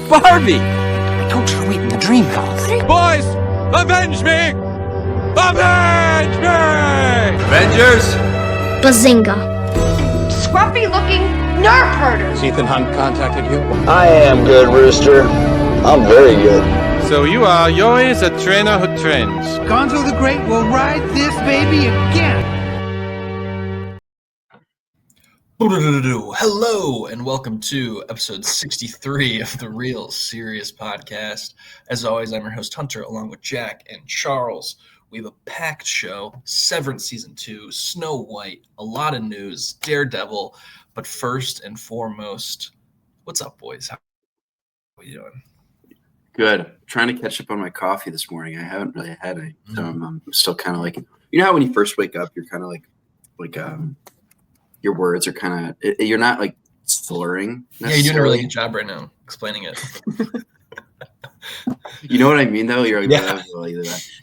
Barbie! I told you to wait in the dream house. Boys, avenge me! Avenge me! Avengers! Bazinga. Scruffy-looking nerf herders. Ethan Hunt contacted you? I am good, Rooster. I'm very good. So you are Yoi, the trainer who trains. Gonzo the Great will ride this baby again. Hello and welcome to episode 63 of the Real Serious Podcast. As always, I'm your host Hunter along with Jack and Charles. We have a packed show, Severance Season 2, Snow White, a lot of news, Daredevil. But first and foremost, what's up, boys? How are you doing? Good. Trying to catch up on my coffee this morning. I haven't really had any. So I'm still kind of like, you know how when you first wake up, you're kind of like your words are kind of, you're not like slurring. Yeah, you're doing a really good job right now explaining it. You know what I mean, though? You're like, yeah.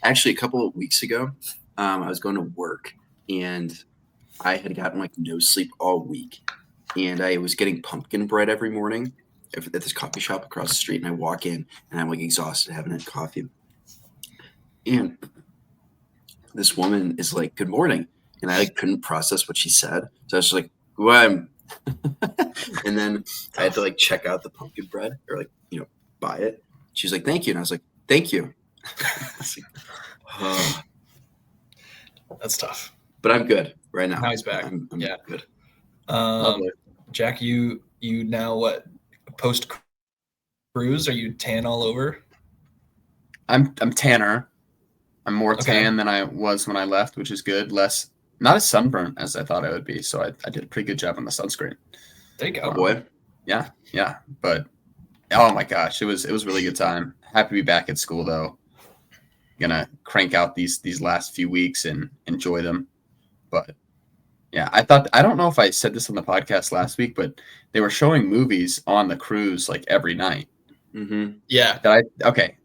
Actually, a couple of weeks ago, I was going to work and I had gotten like no sleep all week. And I was getting pumpkin bread every morning at this coffee shop across the street. And I walk in and I'm like exhausted, haven't had coffee. And this woman is like, "Good morning." And I like couldn't process what she said. So I was just like, "What?" And then I had to like check out the pumpkin bread or like, buy it. She's like, "Thank you." And I was like, "Thank you." Oh. That's tough. But I'm good right now. Now he's back. I'm good. Jack, you now what? Post cruise? Are you tan all over? I'm tanner. I'm more tan than I was when I left, which is good. Not as sunburnt as I thought I would be. So I did a pretty good job on the sunscreen. There you go. Oh boy. Yeah. But oh my gosh, it was a really good time. Happy to be back at school though. Gonna crank out these last few weeks and enjoy them. But yeah, I don't know if I said this on the podcast last week, but they were showing movies on the cruise like every night. Mm-hmm. Yeah.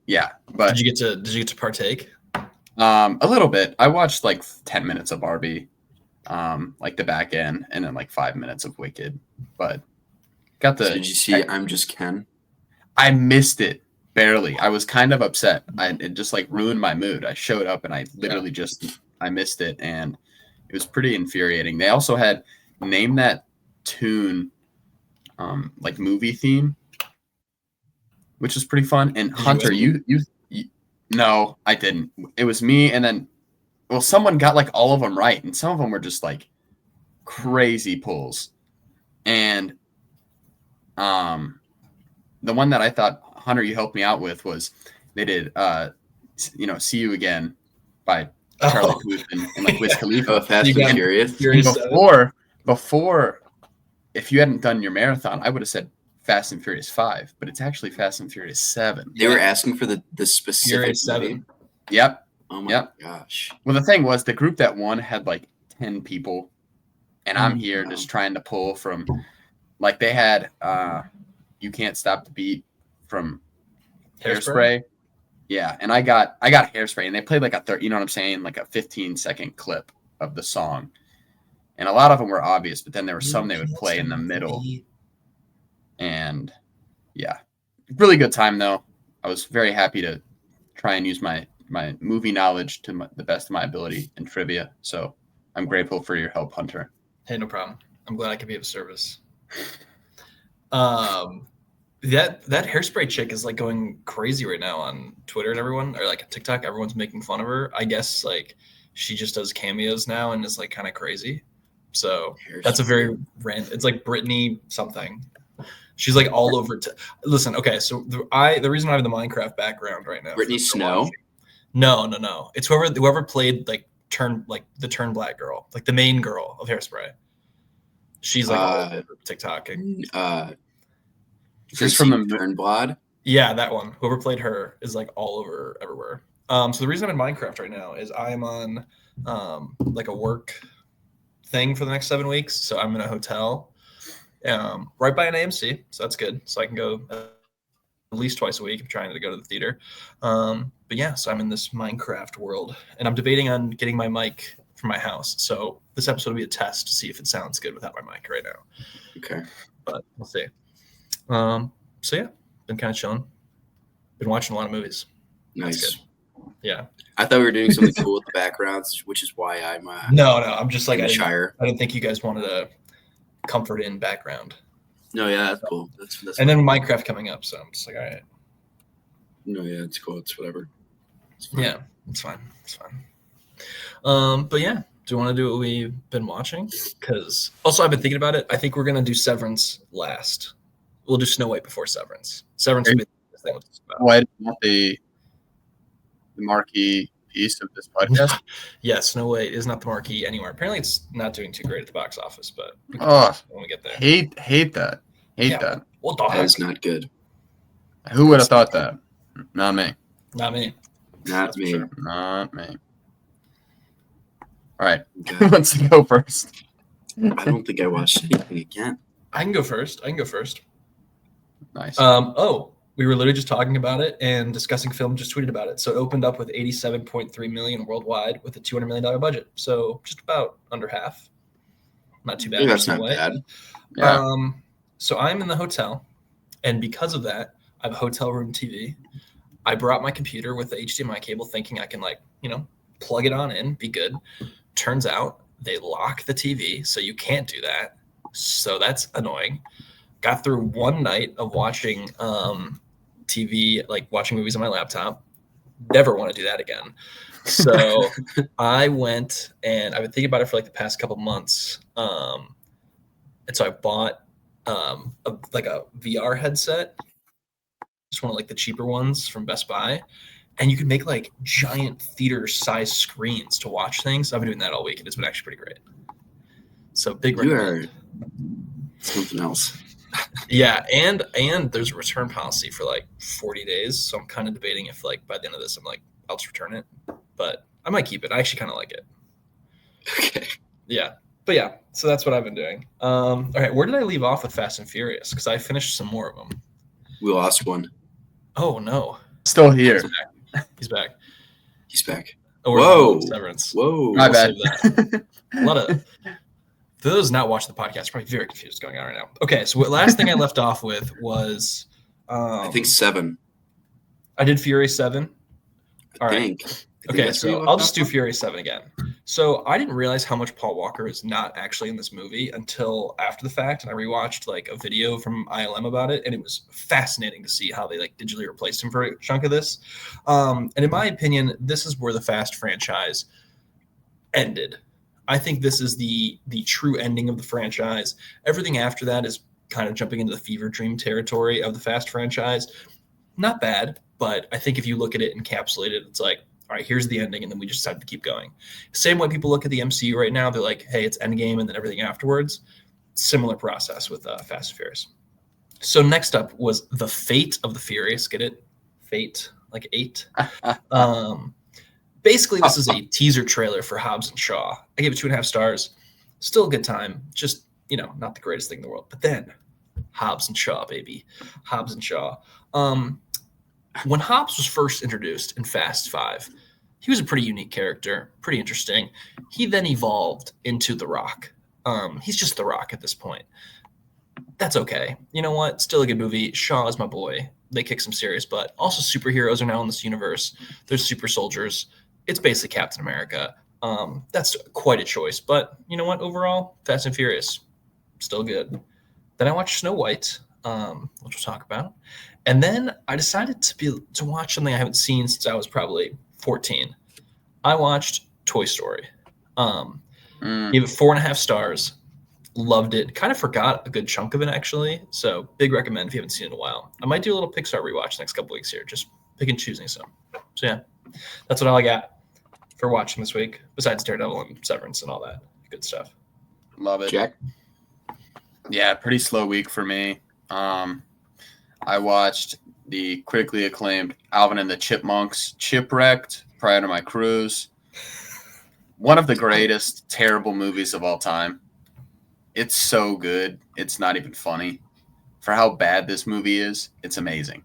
Yeah. But did you get to partake? A little bit. I watched like 10 minutes of Barbie, like the back end, and then like 5 minutes of Wicked. But got the. So did you see I'm Just Ken? I missed it barely. I was kind of upset. It just like ruined my mood. I showed up and I literally I missed it, and it was pretty infuriating. They also had Name That Tune, like movie theme, which was pretty fun. And Hunter, you no, I didn't. It was me, and then, someone got like all of them right, and some of them were just like crazy pulls. And the one that I thought, Hunter, you helped me out with was they did See You Again by Charlie Puth and like Wiz Khalifa. Fast and Furious. Before, if you hadn't done your marathon, I would have said Fast and Furious 5, but it's actually Fast and Furious 7. They were asking for the specific Furious 7. Yep. Oh my gosh. Well, the thing was, the group that won had like 10 people, and I'm here just trying to pull from, like they had You Can't Stop the Beat from Hairspray. Yeah, and I got Hairspray, and they played like a 15-second clip of the song, and a lot of them were obvious, but then there were some they would play in the middle. And yeah, really good time though. I was very happy to try and use my movie knowledge to the best of my ability in trivia. So I'm grateful for your help, Hunter. Hey, no problem. I'm glad I could be of service. That Hairspray chick is like going crazy right now on Twitter and everyone, or like TikTok. Everyone's making fun of her. I guess like she just does cameos now and is like kind of crazy. So that's a very it's like Britney something. She's like all over. Listen, okay. So the reason I have the Minecraft background right now. Brittany Snow. No. It's whoever played the turn black girl, like the main girl of Hairspray. She's like all over TikTok. Just from the Turn Blonde. Yeah, that one. Whoever played her is like all over everywhere. So the reason I'm in Minecraft right now is I'm on like a work thing for the next 7 weeks. So I'm in a hotel. Right by an AMC, so that's good. So I can go at least twice a week. I'm trying to go to the theater. But yeah, so I'm in this Minecraft world, and I'm debating on getting my mic from my house. So this episode will be a test to see if it sounds good without my mic right now. Okay. But we'll see. So yeah, Been kind of chilling. Been watching a lot of movies. That's Nice. good. Yeah. I thought we were doing something cool with the backgrounds, which is why I'm No. I'm just like in I the didn't, Shire. I didn't think you guys wanted a comfort in background. No, yeah, that's cool. That's And then Minecraft coming up, so I'm just like, all right. no, yeah, it's cool. It's whatever. It's fine. Yeah, it's fine. It's fine. But yeah, do you want to do what we've been watching? Because also I've been thinking about it. I think we're gonna do Severance last. We'll do Snow White before Severance. Severance will be the thing with this about. Why not the marquee piece of this podcast? Yeah, Snow White is not the marquee anywhere. Apparently, it's not doing too great at the box office, but we can Oh, when we get there. hate that. Hate Yeah. that. What the That heck? is not good. Who would have thought that? Not me. Not me. Not That's for me. sure. Not me. All right. Okay. Who wants to go first? I don't think I watched anything again. I can go first. Nice. We were literally just talking about it and discussing film. Just tweeted about it. So it opened up with 87.3 million worldwide with a $200 million budget. So just about under half. Not too bad. Maybe that's Snow not White. bad. Yeah. So I'm in the hotel, and because of that, I have a hotel room TV. I brought my computer with the HDMI cable, thinking I can plug it on in, be good. Turns out they lock the TV, so you can't do that. So that's annoying. Got through one night of watching TV, like watching movies on my laptop. Never want to do that again. So I went and I've been thinking about it for like the past couple months. And so I bought a VR headset, just one of like the cheaper ones from Best Buy. And you can make like giant theater size screens to watch things. I've been doing that all week and it's been actually pretty great. So big You recommend. are something else. Yeah, and there's a return policy for like 40 days. So I'm kind of debating if like by the end of this I'm like, I'll just return it. But I might keep it. I actually kind of like it. Okay. Yeah. But yeah, so that's what I've been doing. All right, where did I leave off with Fast and Furious? Because I finished some more of them. We lost one. Oh no, Still here. he's back. He's back. Oh, we're Whoa. on Severance. Whoa. My We'll bad. save that. A lot of for those not watching the podcast, probably very confused what's going on right now. Okay, so what last thing I left off with was I think 7. I did Fury 7. I All right. think. Okay, that's where you so left I'll just off do on? Fury 7 again. So I didn't realize how much Paul Walker is not actually in this movie until after the fact, and I rewatched like a video from ILM about it, and it was fascinating to see how they like digitally replaced him for a chunk of this. And in my opinion, this is where the Fast franchise ended. I think this is the true ending of the franchise. Everything after that is kind of jumping into the fever dream territory of the Fast franchise. Not bad, but I think if you look at it encapsulated, it's like, all right, here's the ending, and then we just decide to keep going. Same way people look at the MCU right now. They're like, hey, it's Endgame, and then everything afterwards. Similar process with Fast and Furious. So next up was The Fate of the Furious. Get it? Fate, like 8. Basically, this is a teaser trailer for Hobbs and Shaw. I gave it 2.5 stars. Still a good time. Just, not the greatest thing in the world. But then, Hobbs and Shaw, baby. Hobbs and Shaw. When Hobbs was first introduced in Fast 5, he was a pretty unique character, pretty interesting. He then evolved into The Rock. He's just The Rock at this point. That's okay. You know what? Still a good movie. Shaw is my boy. They kick some serious butt. Also, superheroes are now in this universe. There's super soldiers. It's basically Captain America. That's quite a choice. But you know what? Overall, Fast and Furious, still good. Then I watched Snow White, which we'll talk about. And then I decided to watch something I haven't seen since I was probably 14. I watched Toy Story. Gave it 4.5 stars. Loved it. Kind of forgot a good chunk of it, actually. So big recommend if you haven't seen it in a while. I might do a little Pixar rewatch next couple weeks here. Just pick and choosing some. So yeah, that's what all I got for watching this week, besides Daredevil and Severance and all that good stuff. Love it. Jack? Yeah, pretty slow week for me. I watched the critically acclaimed Alvin and the Chipmunks Chipwrecked prior to my cruise. One of the greatest terrible movies of all time. It's so good. It's not even funny. For how bad this movie is, it's amazing.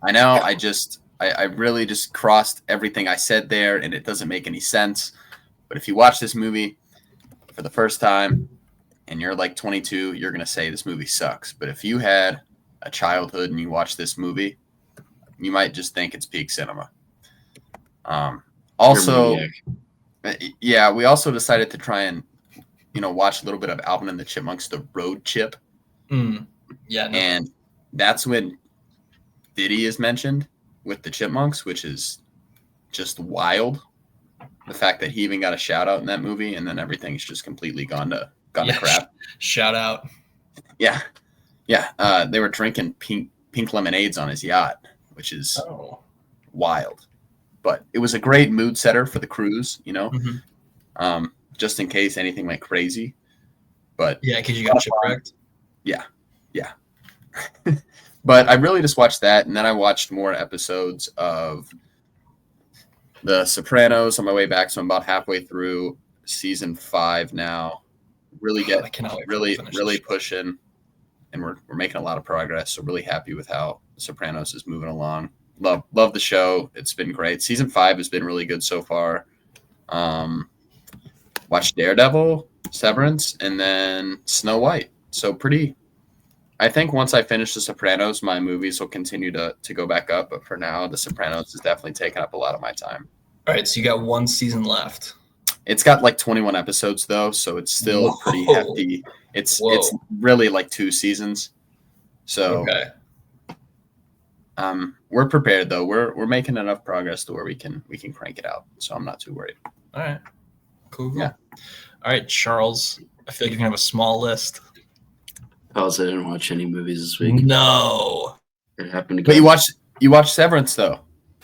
I know, I really just crossed everything I said there, and it doesn't make any sense. But if you watch this movie for the first time and you're like 22, you're going to say this movie sucks. But if you had a childhood and you watch this movie, you might just think it's peak cinema. Also, yeah, we also decided to try and watch a little bit of Alvin and the Chipmunks, The Road Chip. Yeah, no. And that's when Diddy is mentioned with the Chipmunks, which is just wild. The fact that he even got a shout out in that movie, and then everything's just completely gone to crap. Shout out. Yeah. They were drinking pink lemonades on his yacht, which is wild. But it was a great mood setter for the cruise, just in case anything went crazy. But yeah, because you got shipwrecked. Yeah. But I really just watched that, and then I watched more episodes of The Sopranos on my way back. So I'm about halfway through season 5 now. Really pushing, and we're making a lot of progress. So really happy with how The Sopranos is moving along. Love the show. It's been great. Season 5 has been really good so far. Watched Daredevil, Severance, and then Snow White. So I think once I finish The Sopranos, my movies will continue to go back up. But for now, The Sopranos is definitely taking up a lot of my time. All right, so you got one season left. It's got like 21 episodes though, so it's still pretty hefty. It's really like 2 seasons. So we're prepared though. We're making enough progress to where we can crank it out. So I'm not too worried. All right. Cool. Yeah. All right, Charles. I feel like you can have a small list. I didn't watch any movies this week. No. It happened to go. But you watched Severance though.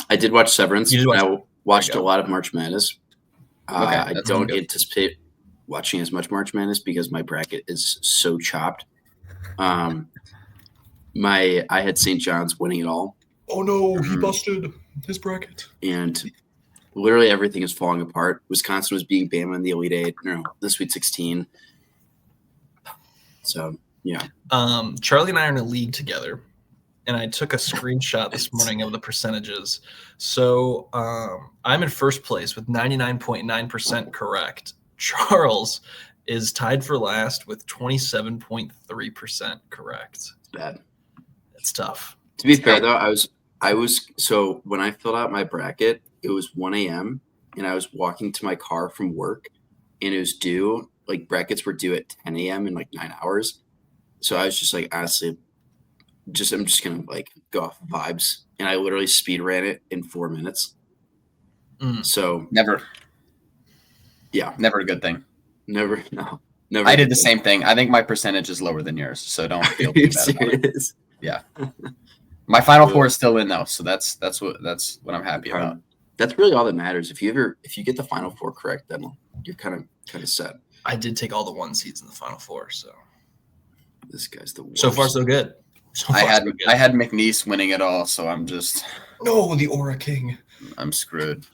I did watch Severance. I watched a lot of March Madness. Okay, I don't anticipate watching as much March Madness because my bracket is so chopped. I had St. John's winning it all. Oh no, he busted his bracket. And literally everything is falling apart. Wisconsin was beating Bama in the Elite Eight, the Sweet 16. So yeah. Charlie and I are in a league together, and I took a screenshot this morning of the percentages. So I'm in first place with 99.9% correct. Charles is tied for last with 27.3% correct. It's bad. It's tough. To be fair though, I was so when I filled out my bracket, it was 1 a.m. and I was walking to my car from work, and it was due. Like brackets were due at 10 a.m. in like 9 hours. So I was just like, honestly, I'm just gonna like go off vibes, and I literally speed ran it in 4 minutes. So never a good thing. Never. I did the same thing. I think my percentage is lower than yours, so don't feel too bad about it. Yeah, my Final Four is still in though, so that's what I'm happy about. That's really all that matters. If you get the Final Four correct, then you're kind of set. I did take all the 1 seeds in the Final Four, so this guy's the worst. So far, so good. I had McNeese winning it all, so I'm just the Aura King. I'm screwed.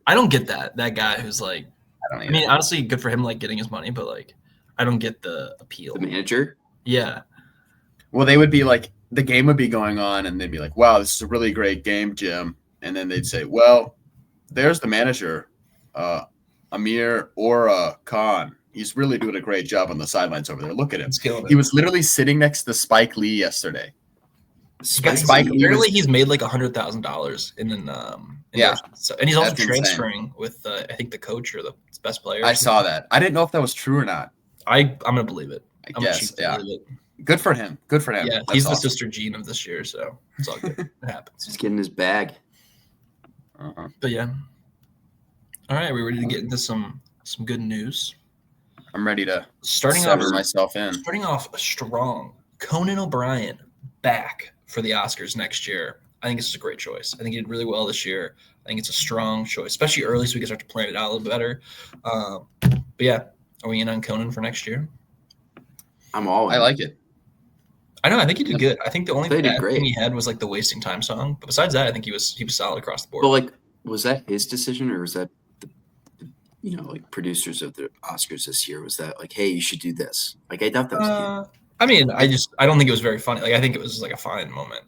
I don't get that guy who's like. I mean, honestly, good for him, like getting his money, but like, I don't get the appeal. The manager? Yeah. Well, they would be like, the game would be going on, and they'd be like, "Wow, this is a really great game, Jim." And then they'd say, "Well, there's the manager, Amir Aura Khan. He's really doing a great job on the sidelines over there. Look at him. He was literally sitting next to Spike Lee yesterday." He's made like $100,000 and he's also transferring with I think the coach or the best player. I saw that. I didn't know if that was true or not. I'm gonna believe it. I guess. Yeah. Good for him. Yeah, that's he's awesome. The Sister Jean of this year, so it's all good. It happens. He's getting his bag. But yeah. All right, we're ready to get into some good news. I'm ready to starting off strong. Conan O'Brien back for the Oscars next year. I think this is a great choice. I think he did really well this year. I think it's a strong choice, especially early, so we can start to plan it out a little better. But yeah, are we in on Conan for next year? I'm all in. I like it. I know. I think he did good. I think the only thing he had was like the wasting time song. But besides that, I think he was solid across the board. But like, was that his decision, or was that the like producers of the Oscars this year? Was that like, hey, you should do this? Like, I doubt that was him. I mean, I don't think it was very funny. Like, I think it was like a fine moment.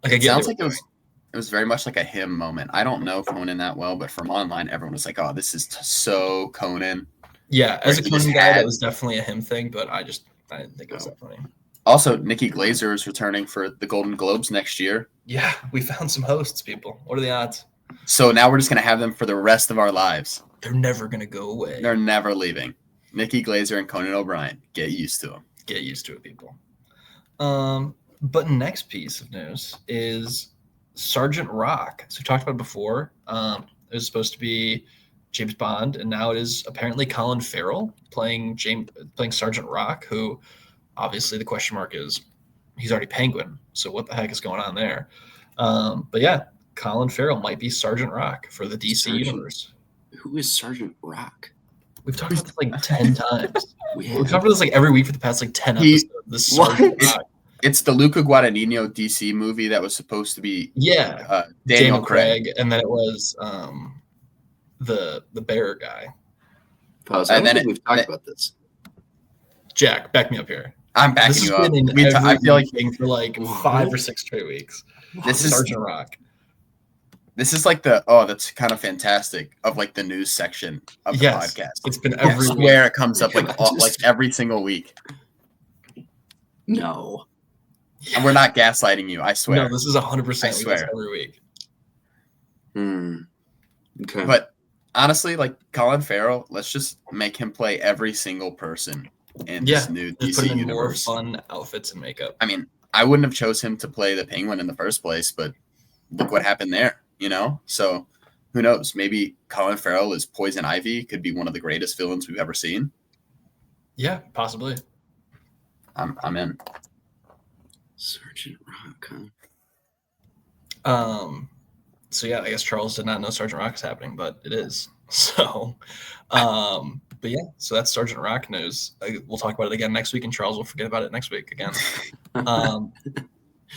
Like, it sounds like it was very much like a him moment. I don't know Conan that well, but from online, everyone was like, "Oh, this is so Conan." Yeah, as a Conan guy, that was definitely a him thing, but I didn't think it was that funny. Also, Nikki Glazer is returning for the Golden Globes next year. Yeah, we found some hosts, people. What are the odds? So now we're just going to have them for the rest of our lives. They're never going to go away. They're never leaving. Nikki Glazer and Conan O'Brien. Get used to them. Get used to it, people. But next piece of news is Sergeant Rock. So we talked about it before. It was supposed to be James Bond, and now it is apparently Colin Farrell playing Sergeant Rock, who obviously the question mark is he's already Penguin. So what the heck is going on there? But yeah, Colin Farrell might be Sergeant Rock for the DC universe. Who is Sergeant Rock? We've talked about this like 10 times. We've talked about this like every week for the past like 10 episodes. This Sergeant Rock. It's the Luca Guadagnino DC movie that was supposed to be Daniel Craig, and then it was the bear guy. Pause. I think we've talked about this. Jack, back me up here. I'm backing you up. I feel like for like 5 or 6 straight weeks. This is Sergeant Rock. This is like that's kind of fantastic of like the news section of the podcast. It's been every week. Where it comes up like every single week. No. And we're not gaslighting you, I swear. No, this is 100%. I swear. Every week. Okay. But honestly, like Colin Farrell, let's just make him play every single person in this new DC universe. More fun outfits and makeup. I mean, I wouldn't have chose him to play the Penguin in the first place, but look what happened there, So who knows? Maybe Colin Farrell as Poison Ivy could be one of the greatest villains we've ever seen. Yeah, possibly. I'm in. Sergeant Rock, huh? So yeah, I guess Charles did not know Sergeant Rock is happening, but it is. So, but yeah, so that's Sergeant Rock news. We'll talk about it again next week, and Charles will forget about it next week again.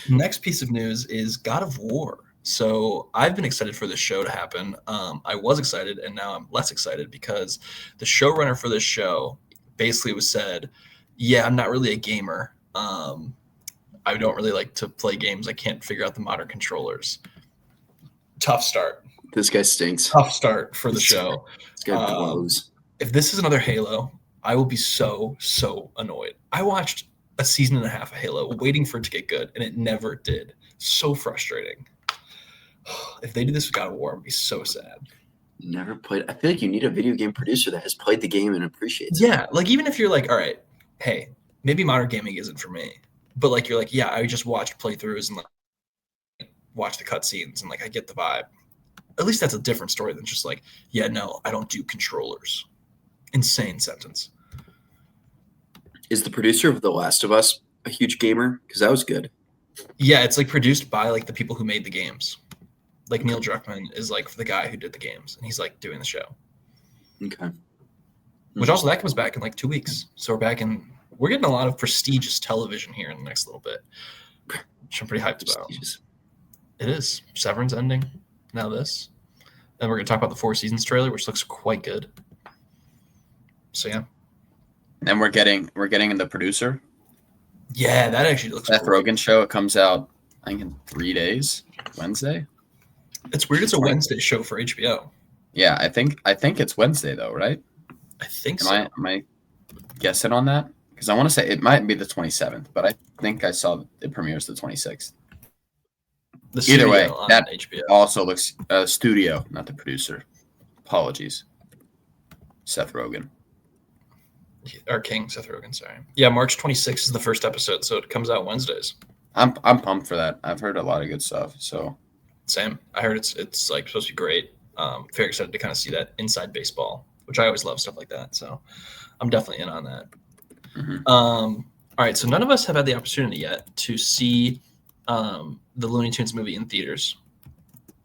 Next piece of news is God of War. So I've been excited for this show to happen. I was excited, and now I'm less excited because the showrunner for this show basically said, "Yeah, I'm not really a gamer. I don't really like to play games. I can't figure out the modern controllers." Tough start. This guy stinks. Tough start for the show. This guy blows. If this is another Halo, I will be so annoyed. I watched a season and a half of Halo waiting for it to get good, and it never did. So frustrating. If they do this with God of War, I'd be so sad. Never played. I feel like you need a video game producer that has played the game and appreciates it. Yeah, like even if you're like, all right, hey, maybe modern gaming isn't for me. But like you're like, yeah, I just watched playthroughs and like watch the cutscenes and like I get the vibe. At least that's a different story than just like, yeah, no, I don't do controllers. Insane sentence. Is the producer of The Last of Us a huge gamer? Because that was good. Yeah, it's like produced by like the people who made the games. Like Neil Druckmann is like the guy who did the games, and he's like doing the show. Okay. Which also that comes back in like 2 weeks. So we're getting a lot of prestigious television here in the next little bit, which I'm pretty hyped about. It is. Severance ending. Now this. Then we're going to talk about the 4 Seasons trailer, which looks quite good. So yeah. And we're getting the producer. Yeah, that actually looks Seth Rogen show. It comes out, I think, in 3 days. Wednesday. It's weird. It's a Wednesday show for HBO. Yeah, I think it's Wednesday though, right? I think Am I guessing on that? Because I want to say it might be the 27th, but I think I saw it premieres the 26th. Either way, that HBO also looks studio, not the producer. Apologies, Seth Rogen. Or King Seth Rogen, sorry. Yeah, March 26th is the first episode, so it comes out Wednesdays. I'm pumped for that. I've heard a lot of good stuff. So same. I heard it's like supposed to be great. Very excited to kind of see that inside baseball, which I always love stuff like that. So I'm definitely in on that. Mm-hmm. All right, so none of us have had the opportunity yet to see the Looney Tunes movie in theaters,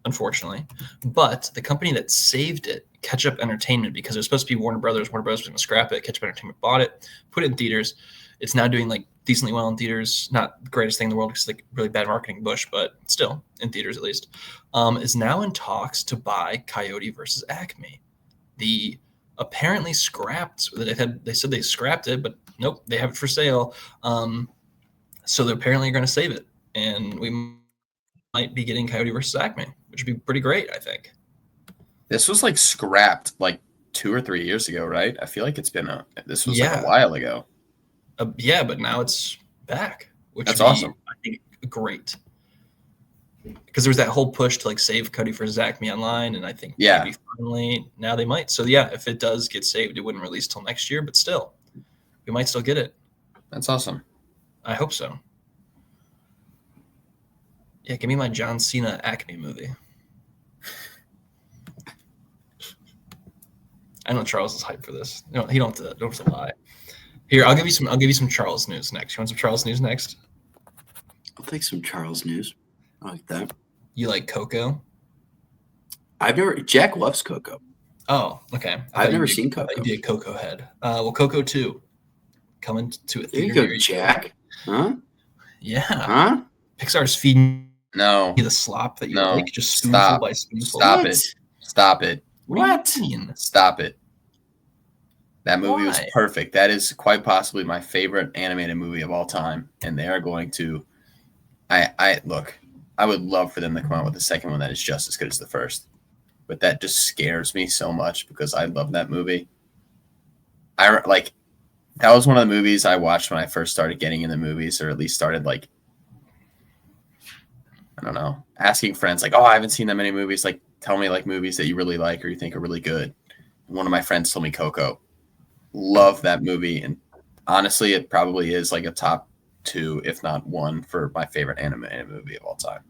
unfortunately. But the company that saved it, Catch Up Entertainment, because it was supposed to be Warner Brothers was going to scrap it. Catch Up Entertainment bought it, put it in theaters. It's now doing like decently well in theaters. Not the greatest thing in the world because it's like really bad marketing push, but still in theaters at least. Is now in talks to buy Coyote versus Acme. The apparently scrapped. They said they scrapped it, but nope, they have it for sale. So they apparently are going to save it, and we might be getting Coyote versus Acme, which would be pretty great, I think. This was like scrapped like 2 or 3 years ago, right? I feel like this was like Yeah. a while ago. Yeah, but now it's back, which That's would be, awesome. I think, great. Because there was that whole push to like save Cody for Zach Me Online, and I think maybe finally now they might. So yeah, if it does get saved, it wouldn't release till next year, but still, we might still get it. That's awesome. I hope so. Yeah, give me my John Cena Acme movie. I know Charles is hyped for this. No, he don't have to lie. Here, I'll give you some Charles news next. You want some Charles news next? I'll take some Charles news. I like that. You like Coco? Jack loves Coco. Oh, okay. I've never seen Coco. You'd be a Coco head. Well, Coco 2 coming to a There theater. you near go, you. Jack. Huh? Yeah. Huh? Pixar's feeding No. you the slop that you No. like, just spoonful Stop. by spoonful. Stop What? it. Stop it. What do you mean? Stop it. That movie was Why? perfect. That is quite possibly my favorite animated movie of all time. And they are going to look, I would love for them to come out with the second one that is just as good as the first. But that just scares me so much because I love that movie. That was one of the movies I watched when I first started getting into movies, or at least started like, I don't know, asking friends like, oh, I haven't seen that many movies. Like, tell me like movies that you really like or you think are really good. And one of my friends told me Coco. Love that movie. And honestly, it probably is like a top 2, if not 1, for my favorite animated movie of all time.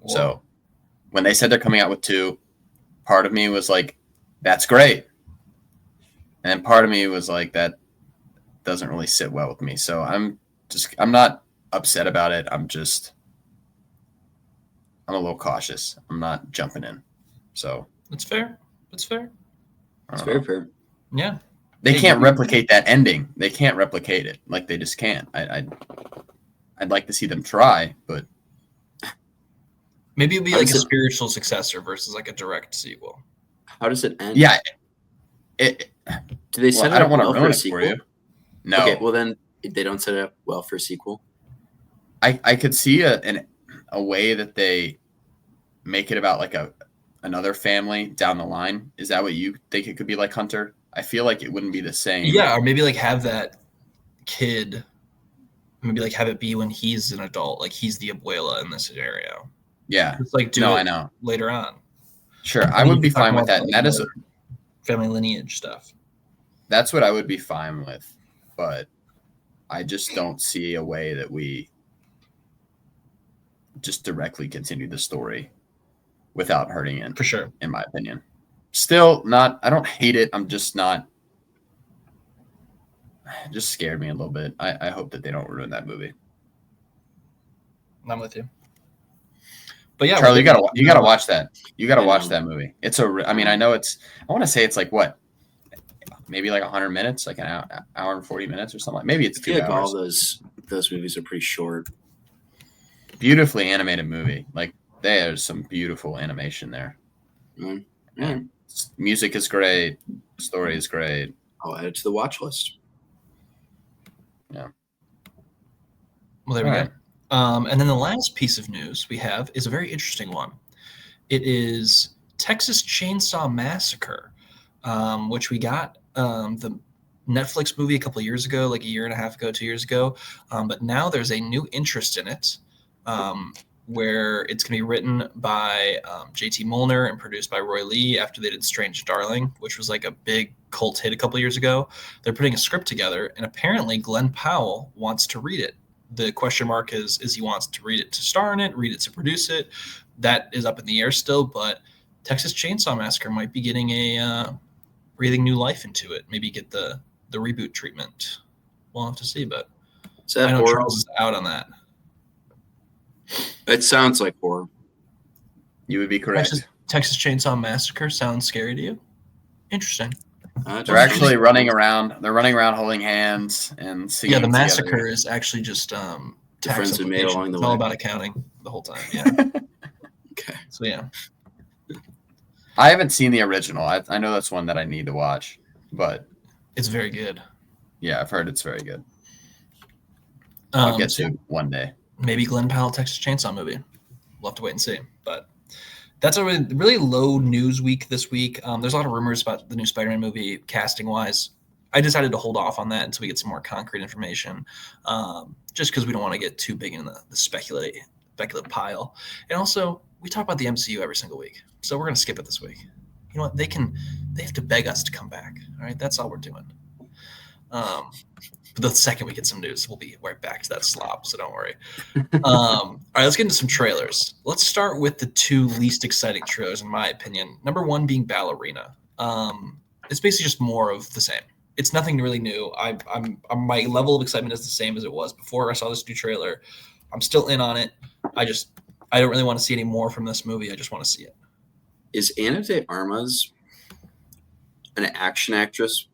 Whoa. So when they said they're coming out with 2, part of me was like, that's great. And then part of me was like, that doesn't really sit well with me. So I'm not upset about it. I'm a little cautious. I'm not jumping in. So That's fair. That's fair. It's very fair. Yeah. they Hey, can't you- replicate that ending. They can't replicate it. Like they just can't. I'd like to see them try, but Maybe it'd be How like a does it- spiritual successor versus like a direct sequel. How does it end? yeah. Do they set I it don't up want well to for ruin a it sequel? for you. No, Okay, well then they don't set it up well for a sequel. I could see a way that they make it about like another family down the line. Is that what you think it could be like, Hunter? I feel like it wouldn't be the same. Yeah, or maybe like have that kid, maybe like have it be when he's an adult, like he's the abuela in this scenario. Yeah. Just like do No, it I know. later on. Sure. And I you would be can talk fine with about that. And that is family lineage stuff. that's what I would be fine with. But I just don't see a way that we just directly continue the story without hurting it, For sure. in my opinion. Still not, I don't hate it. I'm just not, it just scared me a little bit. I hope that they don't ruin that movie. I'm with you. But yeah, Charlie, you gotta watch that. You gotta I watch know. that movie. I mean, I know I want to say it's like what, maybe like 100 minutes, like an hour and 40 minutes or something. Maybe it's I feel 2 like hours. all those movies are pretty short. Beautifully animated movie. Like there's some beautiful animation there. Mm. Yeah, Music is great. Story is great. I'll add it to the watch list. Well, there we All go. right. And then the last piece of news we have is a very interesting one. It is Texas Chainsaw Massacre, which we got the Netflix movie a couple of years ago, like a year and a half ago, 2 years ago. But now there's a new interest in it, where it's going to be written by JT Molnar and produced by Roy Lee after they did Strange Darling, which was like a big cult hit a couple of years ago. They're putting a script together, and apparently Glenn Powell wants to read it. The question mark is he wants to read it to star in it, read it to produce it. That is up in the air still, but Texas Chainsaw Massacre might be getting a breathing new life into it. Maybe get the reboot treatment. We'll have to see, but Is that I know horror? Charles is out on that. It sounds like horror. You would be correct. Texas Chainsaw Massacre sounds scary to you? Interesting. They're actually running around. They're running around holding hands and singing. Yeah, the together. massacre is actually just The tax friends we made implication. along the It's all way. about accounting the whole time. Yeah. Okay. So yeah. I haven't seen the original. I know that's one that I need to watch, but It's very good. yeah, I've heard it's very good. I'll get So to it one day. maybe Glenn Powell Texas Chainsaw movie. We'll have to wait and see. But that's a really low news week this week. There's a lot of rumors about the new Spider-Man movie casting wise. I decided to hold off on that until we get some more concrete information, just because we don't want to get too big in the speculative pile. And also, we talk about the MCU every single week, so we're going to skip it this week. You know what? They have to beg us to come back. All right, that's all we're doing. But the second we get some news, we'll be right back to that slop, so don't worry. All right, let's get into some trailers. Let's start with the two least exciting trailers, in my opinion. Number one being Ballerina. It's basically just more of the same. It's nothing really new. My level of excitement is the same as it was before I saw this new trailer. I'm still in on it. I don't really want to see any more from this movie. I just want to see it. Is Ana de Armas an action actress?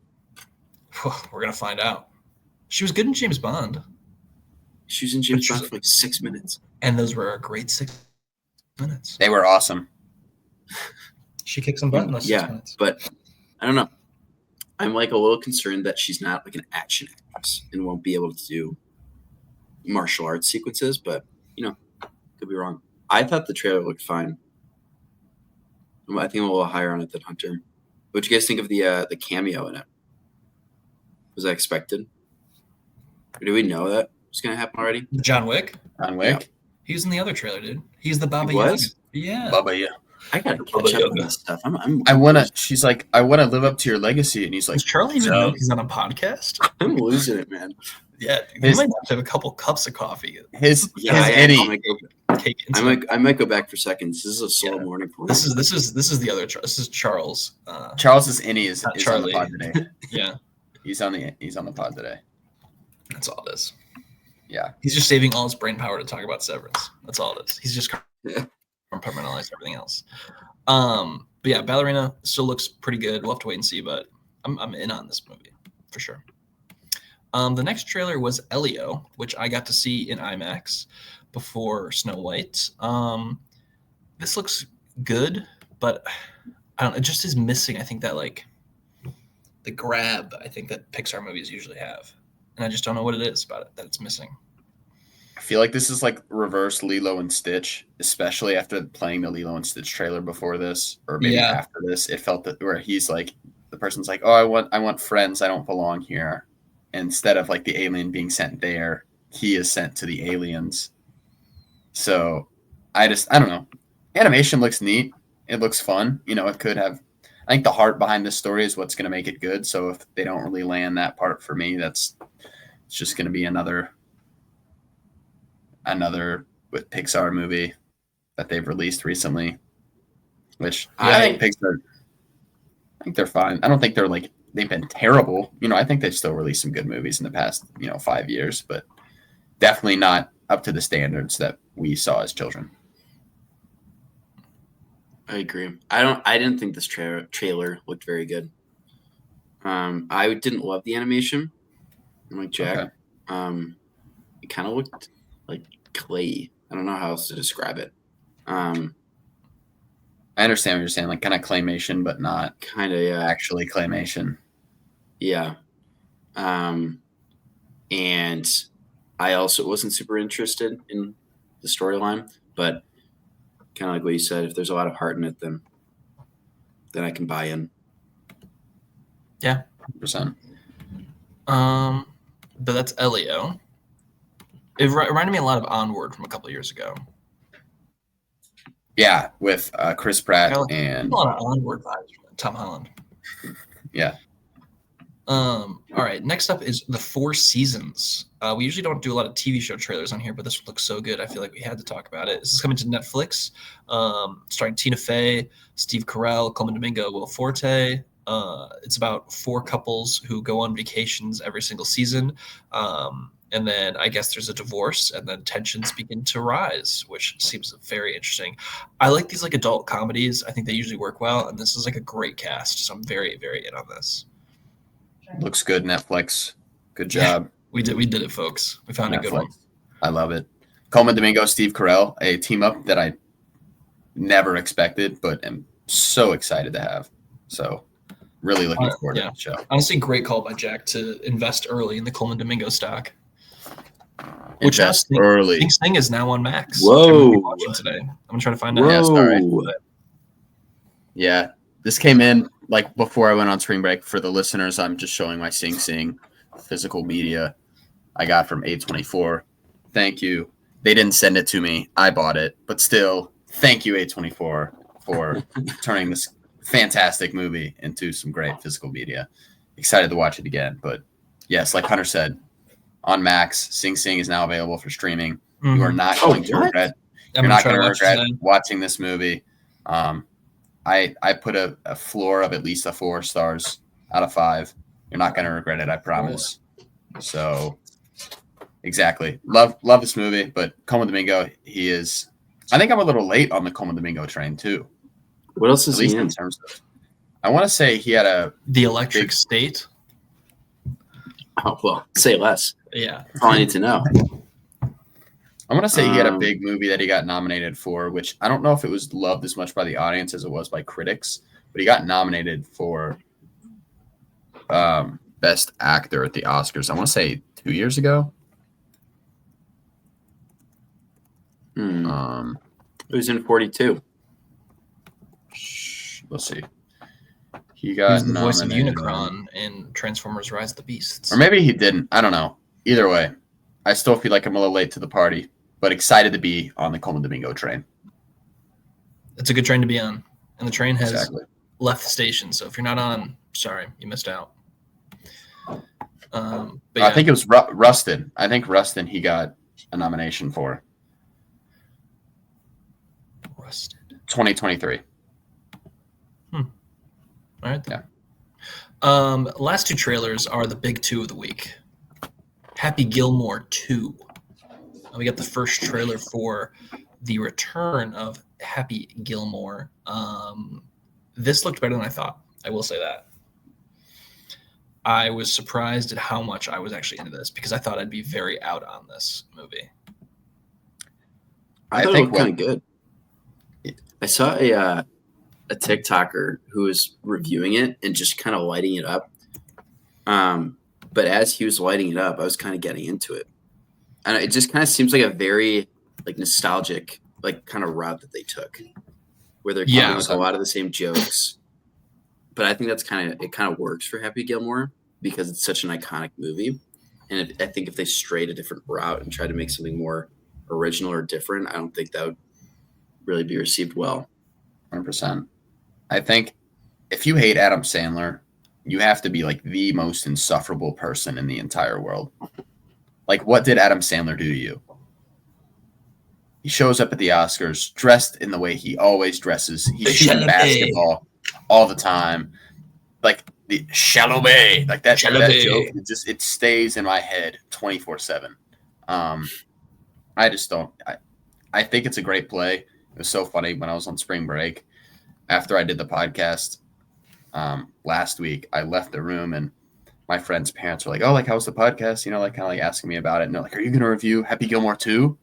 We're gonna find out. She was good in James Bond. She was in James Bond for like 6 minutes. And those were a great 6 minutes. They were awesome. She kicked some butt in those 6 minutes. But I don't know. I'm like a little concerned that she's not like an action actress and won't be able to do martial arts sequences, but could be wrong. I thought the trailer looked fine. I think I'm a little higher on it than Hunter. What'd you guys think of the cameo in it? Was that expected? Or did we know that was going to happen already? John Wick? John Wick? Yeah. He was in the other trailer, dude. He's the Baba He Yaga. was? Yeah. Baba Yaga. I got to catch up on this stuff. She's like, I want to live up to your legacy. And he's like, Does Charlie even know he's on a podcast? I'm losing it, man. Yeah, he might have to have a couple cups of coffee. His Eddie. I might go back for seconds. This is a slow morning for me. This is the other. This is Charles. Charles's innie is on Charlie. the pod today. Yeah, he's on the pod today. That's all it is. Yeah, he's just saving all his brain power to talk about Severance. That's all it is. He's just compartmentalized everything else. But yeah, Ballerina still looks pretty good. We'll have to wait and see, but I'm in on this movie for sure. The next trailer was Elio, which I got to see in IMAX before Snow White. This looks good, but I don't know, it just is missing, I think, that like the grab I think that Pixar movies usually have. And I just don't know what it is about it that it's missing. I feel like this is like reverse Lilo and Stitch, especially after playing the Lilo and Stitch trailer before this, or maybe after this. It felt that where he's like, the person's like, oh, I want friends. I don't belong here. Instead of like the alien being sent there, he is sent to the aliens. So I don't know. Animation looks neat. It looks fun. It could have, I think the heart behind this story is what's going to make it good. So if they don't really land that part for me, it's just going to be another with Pixar movie that they've released recently, which I think they're fine. I don't think they're like, they've been terrible. I think they've still released some good movies in the past, 5 years, but definitely not up to the standards that we saw as children. I agree. I didn't think this trailer looked very good. I didn't love the animation. I'm like Jack. Okay. It kind of looked like clay. I don't know how else to describe it. I understand what you're saying, like kind of claymation, but not kind of actually claymation. Yeah. And I also wasn't super interested in the storyline, but kind of like what you said, if there's a lot of heart in it, then I can buy in. Yeah. 100%. But that's Elio. It reminded me a lot of Onward from a couple of years ago. Yeah, with Chris Pratt and a lot of Onward vibes from Tom Holland. Yeah. All right. Next up is The Four Seasons. We usually don't do a lot of TV show trailers on here, but this looks so good. I feel like we had to talk about it. This is coming to Netflix, starring Tina Fey, Steve Carell, Coleman Domingo, Will Forte. It's about 4 couples who go on vacations every single season. And then I guess there's a divorce, and then tensions begin to rise, which seems very interesting. I like these like adult comedies. I think they usually work well, and this is like a great cast. So I'm very, very in on this. Looks good, Netflix. Good job. Yeah, we did it, folks. We found Netflix. A good one. I love it. Coleman Domingo, Steve Carell, a team up that I never expected, but am so excited to have. So really looking forward to the show. Honestly, great call by Jack to invest early in the Coleman Domingo stock. Which early. Thing Sing is now on Max. Whoa! Watching today. I'm gonna try to find out. Yeah, sorry. Yeah, this came in like before I went on spring break, for the listeners, I'm just showing my Sing Sing physical media I got from A24. Thank you. They didn't send it to me. I bought it. But still, thank you, A24, for turning this fantastic movie into some great physical media. Excited to watch it again. But yes, like Hunter said, on Max, Sing Sing is now available for streaming. You are not going to regret. You're not going to regret watching this movie. I put a floor of at least a 4 stars out of 5. You're not going to regret it, I promise. So, exactly. Love this movie, but Como Domingo, he is. I think I'm a little late on the Como Domingo train too. What else is at least he in? Terms of, I want to say he had The Electric State. Oh well, say less. Yeah, that's all I need to know. I want to say he had a big movie that he got nominated for, which I don't know if it was loved as much by the audience as it was by critics, but he got nominated for Best Actor at the Oscars. I want to say 2 years ago. It was in 42. Let's see. He was the voice of Unicron in Transformers: Rise of the Beasts. Or maybe he didn't. I don't know. Either way, I still feel like I'm a little late to the party, but excited to be on the Como Domingo train. It's a good train to be on, and the train has left the station. So if you're not on, sorry, you missed out. But yeah. I think it was Rustin. I think Rustin he got a nomination for. Rustin. 2023. All right. Yeah. Last 2 trailers are the big 2 of the week. Happy Gilmore 2. We got the first trailer for the return of Happy Gilmore. This looked better than I thought. I will say that. I was surprised at how much I was actually into this because I thought I'd be very out on this movie. I thought it looked kind of good. I saw a TikToker who was reviewing it and just kind of lighting it up. But as he was lighting it up, I was kind of getting into it. And it just kind of seems like a very like nostalgic, like kind of route that they took, where they're coming with a lot of the same jokes. But I think it kind of works for Happy Gilmore because it's such an iconic movie. And I think if they strayed a different route and tried to make something more original or different, I don't think that would really be received well. 100%. I think if you hate Adam Sandler, you have to be like the most insufferable person in the entire world. Like, what did Adam Sandler do to you? He shows up at the Oscars dressed in the way he always dresses. He's shooting basketball all the time. Like the Shallow Bay. Like that joke, it stays in my head 24/7. I just don't. I think it's a great play. It was so funny when I was on spring break. After I did the podcast last week, I left the room and my friend's parents were like, "Oh, like how's the podcast?" You know, like kind of like asking me about it. And they're like, "Are you going to review Happy Gilmore 2?"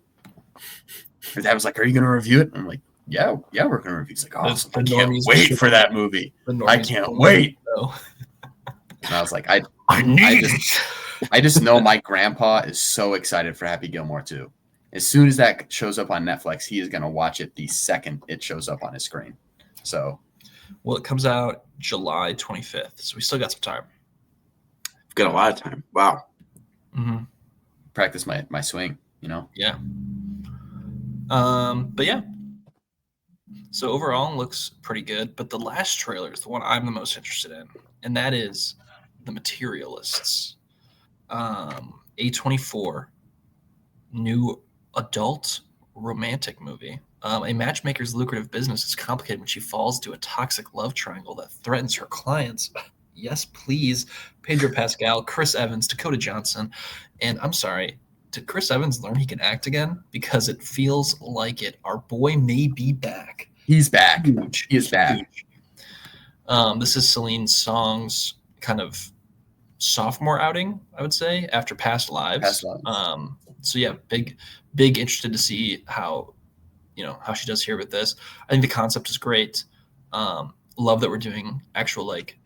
Her dad was like, "Are you going to review it?" And I'm like, "Yeah, we're going to review." He's like, "Awesome! I can't wait for that movie. I can't wait." And I was like, I just know my grandpa is so excited for Happy Gilmore 2. As soon as that shows up on Netflix, he is going to watch it the second it shows up on his screen. So, well, it comes out July 25th, so we still got some time. We've got a lot of time. Wow. Mm-hmm. Practice my swing, you know? Yeah. But yeah. So overall, it looks pretty good. But the last trailer is the one I'm the most interested in, and that is The Materialists. A24, new adult romantic movie. A matchmaker's lucrative business is complicated when she falls into a toxic love triangle that threatens her clients. Yes, please. Pedro Pascal, Chris Evans, Dakota Johnson. And I'm sorry, did Chris Evans learn he can act again? Because it feels like it. Our boy may be back. He's back. Huge. He is back. This is Celine Song's kind of sophomore outing, I would say, after Past Lives. So yeah, big interested to see how she does here with this. I think the concept is great. Love that we're doing actual like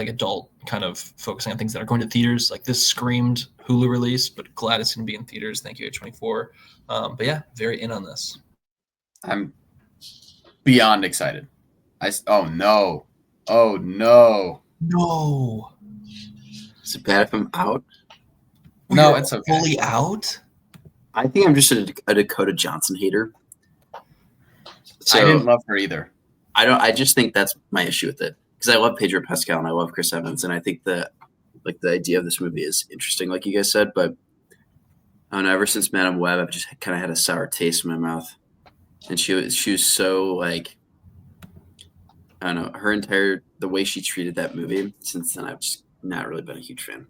adult kind of focusing on things that are going to theaters. Like this screamed Hulu release, but glad it's going to be in theaters. Thank you, A24. But yeah, very in on this. I'm beyond excited. Oh no, Oh no. No. Is it bad if I'm out? No, You're it's okay. fully out? I think I'm just a Dakota Johnson hater. So I didn't love her either. I just think that's my issue with it, because I love Pedro Pascal and I love Chris Evans, and I think that like the idea of this movie is interesting, like you guys said. But I don't know. Ever since Madame Web, I've just kind of had a sour taste in my mouth, and she was so like, I don't know, the way she treated that movie. Since then, I've just not really been a huge fan.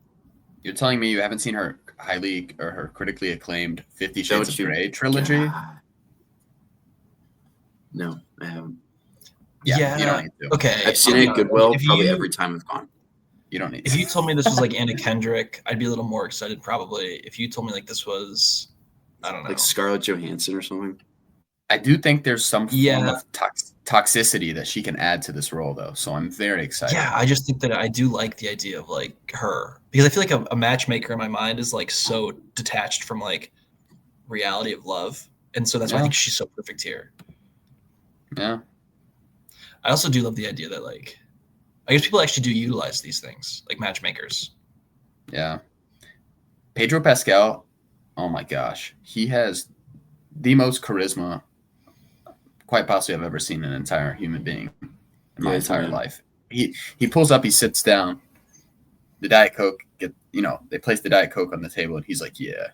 You're telling me you haven't seen her her critically acclaimed 50 Shades of Don't you- Grey trilogy? God. No, I haven't. Yeah, you don't need to. Okay. I've seen I'll be it honest. Goodwill If probably you- every time I've gone. You don't need If to. you told me this was like Anna Kendrick, I'd be a little more excited probably. If you told me like this was, I don't know. Like Scarlett Johansson or something. I do think there's some form Yeah. of toxicity that she can add to this role, though. So I'm very excited. Yeah, I just think that I do like the idea of like her, because I feel like a matchmaker in my mind is like so detached from like reality of love, and so that's why I Yeah. think she's so perfect here. Yeah. I also do love the idea that like, I guess people actually do utilize these things like matchmakers. Yeah. Pedro Pascal, oh my gosh. He has the most charisma quite possibly I've ever seen an entire human being in my Yeah, entire man. life. He pulls up, he sits down, the Diet Coke, they place the Diet Coke on the table, and he's like, yeah,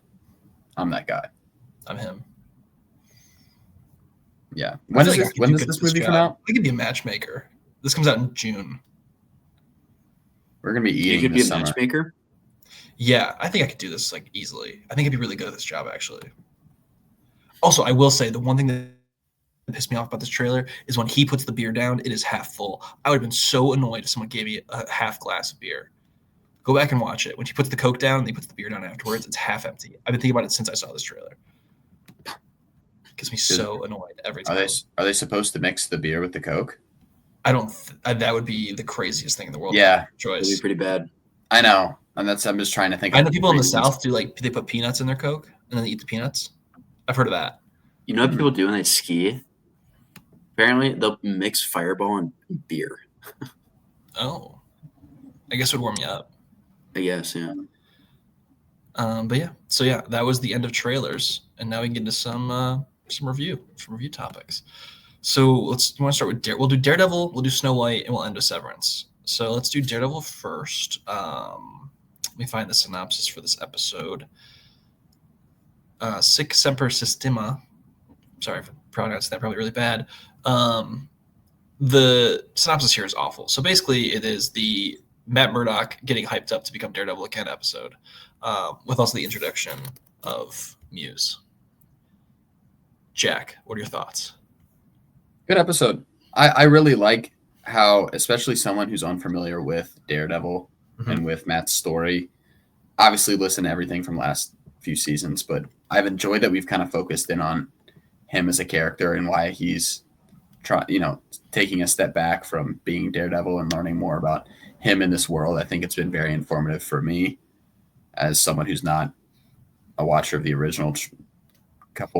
I'm that guy. I'm him. Yeah. I When feel does like I this, could when do does good this at this movie come job. out? I could be a matchmaker. This comes out in June. We're going to be You eating could be this a summer. matchmaker. Yeah, I think I could do this like easily. I think I'd be really good at this job actually. Also, I will say the one thing that pissed me off about this trailer is when he puts the beer down, it is half full. I would have been so annoyed if someone gave me a half glass of beer. Go back and watch it. When he puts the Coke down and he puts the beer down afterwards, it's half empty. I've been thinking about it since I saw this trailer. It gets me so annoyed every time. Are they supposed to mix the beer with the Coke? I don't. That would be the craziest thing in the world. Yeah. It'd be choice. pretty bad. I know. And I'm just trying to think. I of know people in the reasons. South do like they put peanuts in their Coke and then they eat the peanuts. I've heard of that. You know what people do when they ski? Apparently, they'll mix Fireball and beer. Oh, I guess it would warm you up. I guess, yeah. But yeah, so yeah, that was the end of trailers, and now we can get into some review topics. So you want to start with we'll do Daredevil, we'll do Snow White, and we'll end with Severance. So let's do Daredevil first. Let me find the synopsis for this episode. Sic Semper Systema. Sorry if I pronounced that probably really bad. The synopsis here is awful. So basically, it is the Matt Murdock getting hyped up to become Daredevil again episode, with also the introduction of Muse. Jack, what are your thoughts? Good episode. I really like how, especially someone who's unfamiliar with Daredevil and with Matt's story, obviously listen to everything from last few seasons, but I've enjoyed that we've kind of focused in on him as a character and why he's taking a step back from being Daredevil and learning more about him in this world. I think it's been very informative for me as someone who's not a watcher of the original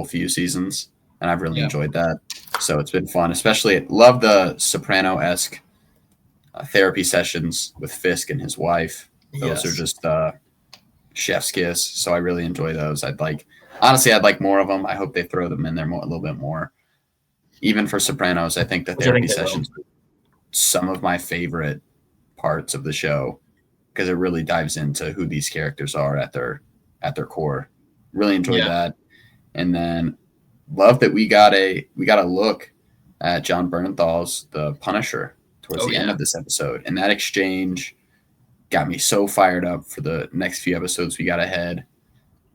few seasons, and I've really enjoyed that. So it's been fun, especially love the Soprano-esque therapy sessions with Fisk and his wife. Those are just chef's kiss. So I really enjoy those. I'd like more of them. I hope they throw them in there a little bit more. Even for Sopranos, I think the therapy sessions are some of my favorite parts of the show because it really dives into who these characters are at their core. Really enjoyed that. And then love that we got a look at John Bernthal's The Punisher towards the end of this episode. And that exchange got me so fired up for the next few episodes we got ahead.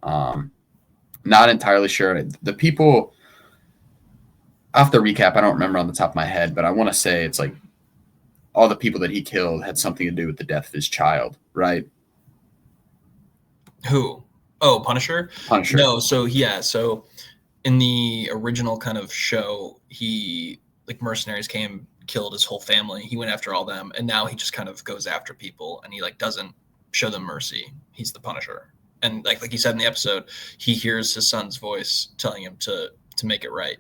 Not entirely sure. The people, off the recap, I don't remember on the top of my head, but I want to say it's like all the people that he killed had something to do with the death of his child, right? Who? Oh, Punisher? Punisher. No, so in the original kind of show, he mercenaries came, killed his whole family. He went after all them, and now he just kind of goes after people, and he doesn't show them mercy. He's the Punisher, and like he said in the episode, he hears his son's voice telling him to make it right.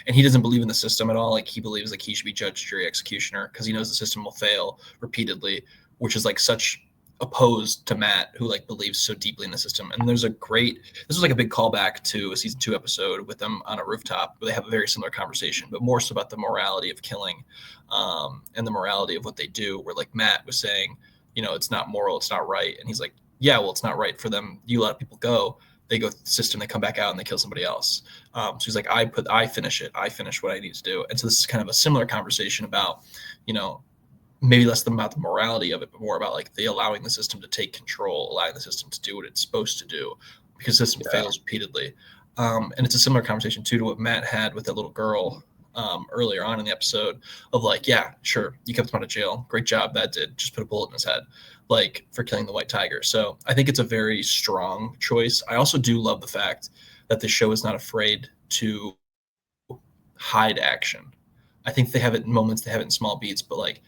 and he doesn't believe in the system at all. Like he believes like he should be judge, jury, executioner because he knows the system will fail repeatedly, which is like such opposed to Matt, who like believes so deeply in the system. And this was like a big callback to a season 2 episode with them on a rooftop where they have a very similar conversation, but more so about the morality of killing, and the morality of what they do, where like Matt was saying, it's not moral, it's not right. And he's like, yeah, well, it's not right for them. You let people go, they go through the system, they come back out and they kill somebody else. So he's like, I finish it. I finish what I need to do. And so this is kind of a similar conversation about, maybe less than about the morality of it, but more about like the allowing the system to take control, allowing the system to do what it's supposed to do, because the system fails repeatedly. And it's a similar conversation too to what Matt had with that little girl earlier on in the episode of like, yeah, sure, you kept him out of jail. Great job. That did. Just put a bullet in his head, like for killing the white tiger. So I think it's a very strong choice. I also do love the fact that the show is not afraid to hide action. I think they have it in moments, they have it in small beats, but like,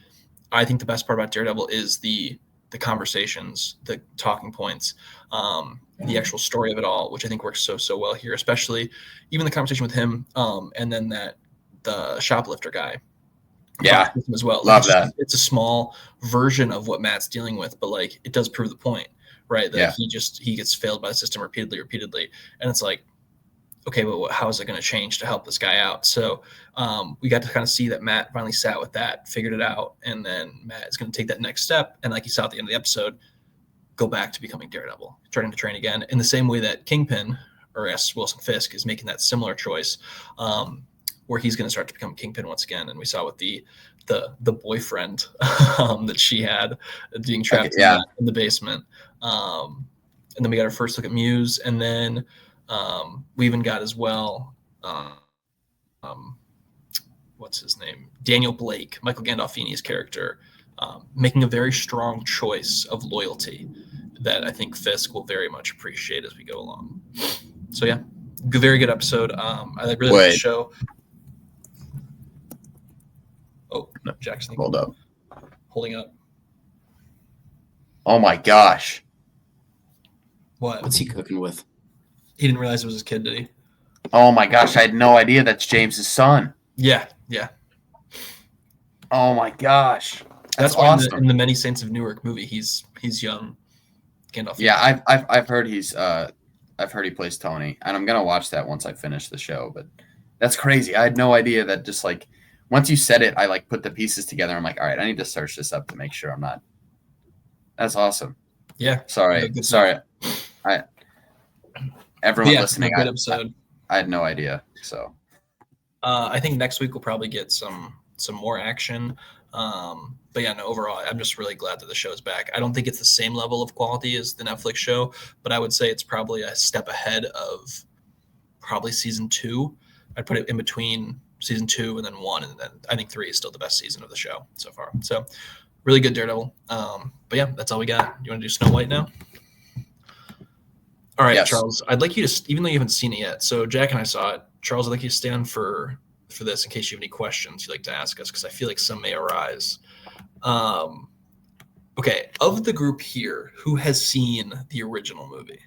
I think the best part about Daredevil is the conversations, the talking points, the actual story of it all, which I think works so well here, especially even the conversation with him, and then the shoplifter guy. Yeah, as well. Love like, that. It's a small version of what Matt's dealing with, but like it does prove the point, right? That he gets failed by the system repeatedly, and it's like, okay, but how is it going to change to help this guy out? So we got to kind of see that Matt finally sat with that, figured it out, and then Matt is going to take that next step. And like you saw at the end of the episode, go back to becoming Daredevil, starting to train again in the same way that Kingpin, or S. Wilson Fisk, is making that similar choice, where he's going to start to become Kingpin once again. And we saw with the boyfriend that she had being trapped in the basement. And then we got our first look at Muse, and then we even got as well, what's his name? Daniel Blake, Michael Gandolfini's character, making a very strong choice of loyalty that I think Fisk will very much appreciate as we go along. So yeah, very good episode. I really like the show. Oh, no, Jackson. Hold up. Holding up. Oh my gosh. What? What's he cooking with? He didn't realize it was his kid, did he? Oh my gosh, I had no idea that's James's son. Yeah. Oh my gosh. That's why awesome. in the Many Saints of Newark movie, he's young. Gandalf. Yeah, I've heard I've heard he plays Tony, and I'm gonna watch that once I finish the show. But that's crazy. I had no idea that. Just like once you said it, I like put the pieces together. I'm like, all right, I need to search this up to make sure I'm not. That's awesome. Yeah. Sorry. Everyone listening, good episode. I had no idea. So I think next week we'll probably get some more action. But yeah, no, overall, I'm just really glad that the show's back. I don't think it's the same level of quality as the Netflix show, but I would say it's probably a step ahead of probably season 2. I'd put it in between season 2 and then 1, and then I think 3 is still the best season of the show so far. So really good Daredevil. But yeah, that's all we got. You want to do Snow White now? All right, yes. Charles, I'd like you to, even though you haven't seen it yet, so Jack and I saw it. Charles, I'd like you to stand for this in case you have any questions you'd like to ask us, because I feel like some may arise. Okay, of the group here, who has seen the original movie?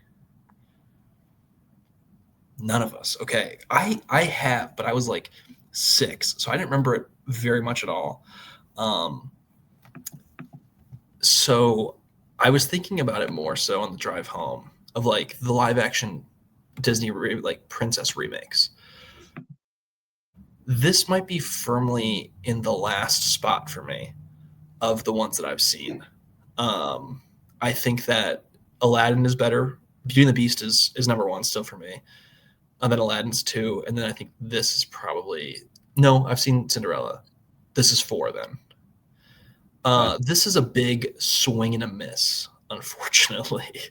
None of us. Okay, I have, but I was like 6, so I didn't remember it very much at all. So I was thinking about it more so on the drive home of like the live action Disney like princess remakes. This might be firmly in the last spot for me of the ones that I've seen. I think that Aladdin is better. Beauty and the Beast is number 1 still for me. And then Aladdin's 2. And then I think this is probably, no, I've seen Cinderella. This is 4 then. This is a big swing and a miss, unfortunately.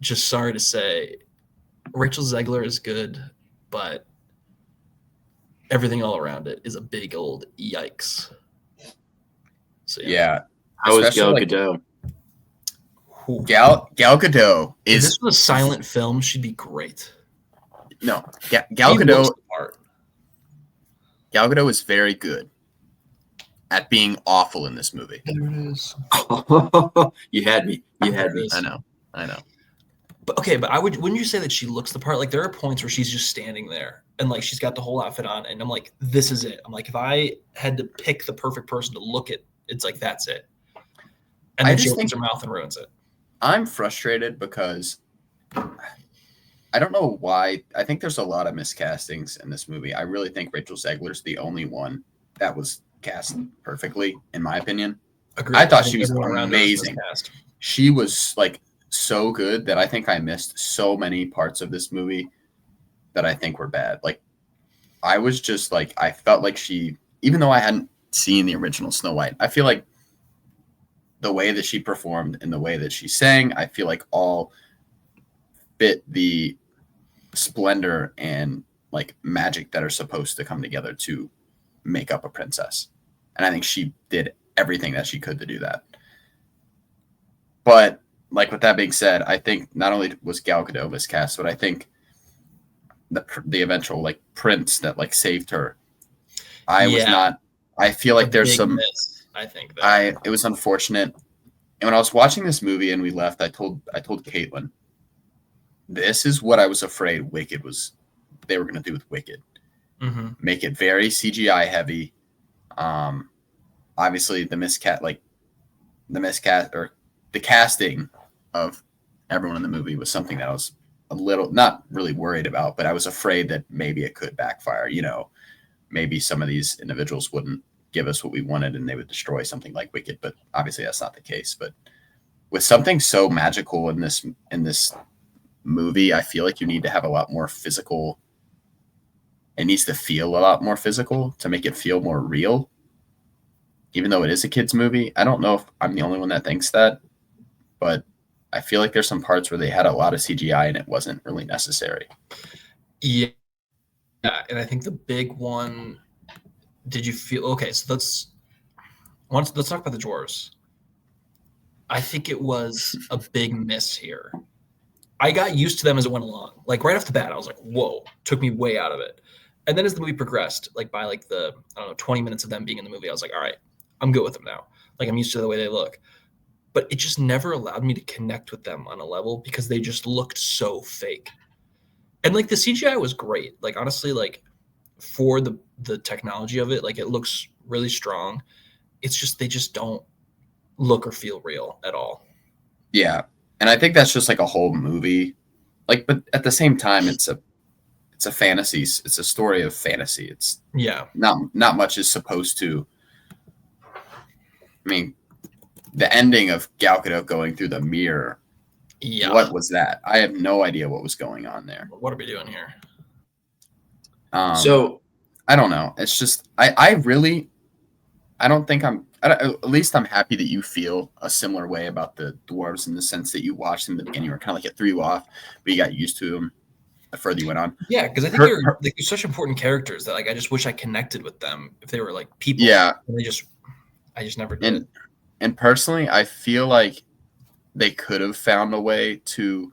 Just sorry to say, Rachel Zegler is good, but everything all around it is a big old yikes. So yeah. How is Gal Gadot? Gal Gadot is. If this was a silent film, she'd be great. No, Gal Gadot. Gal Gadot is very good at being awful in this movie. There it is. You had me. I know. But okay, but wouldn't you say that she looks the part? Like there are points where she's just standing there and like she's got the whole outfit on, and I'm like, this is it. I'm like, if I had to pick the perfect person to look at, it's like that's it. And then she opens her mouth and ruins it. I'm frustrated because I don't know why. I think there's a lot of miscastings in this movie. I really think Rachel Zegler's the only one that was cast perfectly, in my opinion. Agreed. I thought she was amazing. She was like so good that I think I missed so many parts of this movie that I think were bad. Like I was just like, I felt like she, even though I hadn't seen the original Snow White, I feel like the way that she performed and the way that she sang, I feel like all fit the splendor and like magic that are supposed to come together to make up a princess. And I think she did everything that she could to do that. But with that being said, I think not only was Gal Gadot miscast, but I think the eventual like prince that like saved her, was not. I feel like there's some. Miss, I think that. It was unfortunate. And when I was watching this movie and we left, I told Caitlin, this is what I was afraid they were going to do with Wicked. Mm-hmm. Make it very CGI heavy. Obviously the casting of everyone in the movie was something that I was a little, not really worried about, but I was afraid that maybe it could backfire. You know, maybe some of these individuals wouldn't give us what we wanted and they would destroy something like Wicked, but obviously that's not the case. But with something so magical in this movie, I feel like you need to have a lot more physical. It needs to feel a lot more physical to make it feel more real. Even though it is a kid's movie, I don't know if I'm the only one that thinks that, but I feel like there's some parts where they had a lot of CGI and it wasn't really necessary. Yeah, and I think the big one. Did you feel okay? So let's talk about the dwarves. I think it was a big miss here. I got used to them as it went along. Like right off the bat, I was like, "Whoa!" Took me way out of it. And then as the movie progressed, like by like the 20 minutes of them being in the movie, I was like, "All right, I'm good with them now. Like I'm used to the way they look." But it just never allowed me to connect with them on a level because they just looked so fake. And like the CGI was great. Like honestly, like for the technology of it, like it looks really strong. It's just they just don't look or feel real at all. Yeah. And I think that's just like a whole movie. Like, but at the same time, it's a fantasy. It's a story of fantasy. It's not much is supposed to. I mean, the ending of Gal Gadot going through the mirror. Yeah. What was that? I have no idea what was going on there. What are we doing here? So I don't know. It's just at least I'm happy that you feel a similar way about the dwarves in the sense that you watched them in the beginning, you were kind of like it threw you off, but you got used to them the further you went on. Yeah, because I think they're such important characters that like I just wish I connected with them if they were like people. Yeah, and I just never did. And personally, I feel like they could have found a way to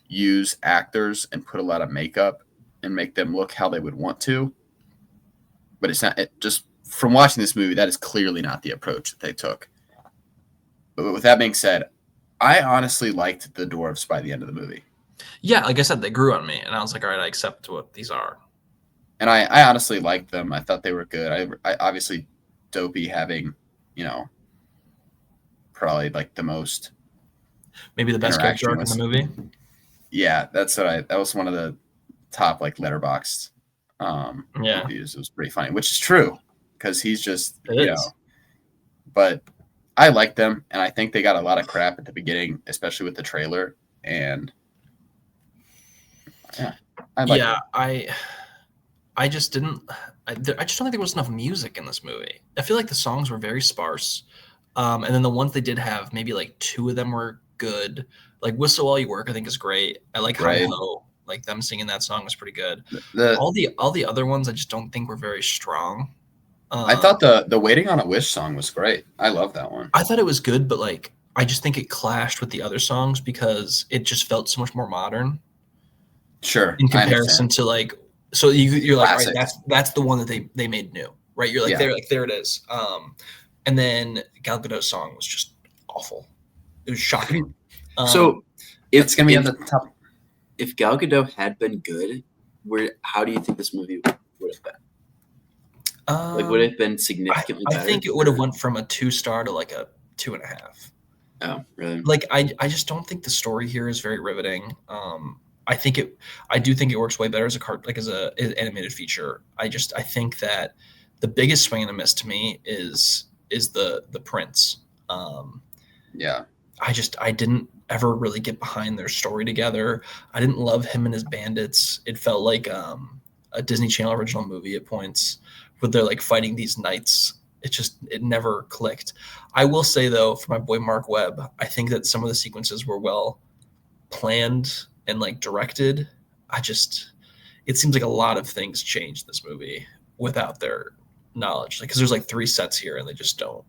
use actors and put a lot of makeup and make them look how they would want to. But it's not. It just from watching this movie, that is clearly not the approach that they took. But with that being said, I honestly liked the dwarves by the end of the movie. Yeah, like I said, they grew on me, and I was like, all right, I accept what these are. And I honestly liked them. I thought they were good. I obviously Dopey having, probably like the most, maybe the best character arc in the movie. Yeah, that was one of the top like Letterboxd reviews. It was pretty funny, which is true because he's just but I like them, and I think they got a lot of crap at the beginning, especially with the trailer. And I just didn't. I just don't think there was enough music in this movie. I feel like the songs were very sparse, and then the ones they did have, maybe like 2 of them were good. Like "Whistle While You Work," I think is great. I like "High Low." Like them singing that song was pretty good. All the other ones, I just don't think were very strong. I thought the "Waiting on a Wish" song was great. I love that one. I thought it was good, but like I just think it clashed with the other songs because it just felt so much more modern. Sure. In comparison to like, so you're like, all right, that's the one that they made new, right? You're like, there it is. And then Gal Gadot's song was just awful. It was shocking. So it's gonna be at the top. if Gal Gadot had been good, how do you think this movie would have been? Like, would it have been significantly better? I think it would have went from a 2-star to like a 2.5. Oh, really? Like, I just don't think the story here is very riveting. I do think it works way better as an animated feature. I think that the biggest swing and a miss to me is the prince. Yeah. I didn't ever really get behind their story together. I didn't love him and his bandits. It felt like a Disney Channel original movie at points where they're like fighting these knights. It never clicked. I will say though, for my boy Mark Webb, I think that some of the sequences were well planned and like directed. It seems like a lot of things changed this movie without their knowledge. Like, cause there's like 3 sets here and they just don't.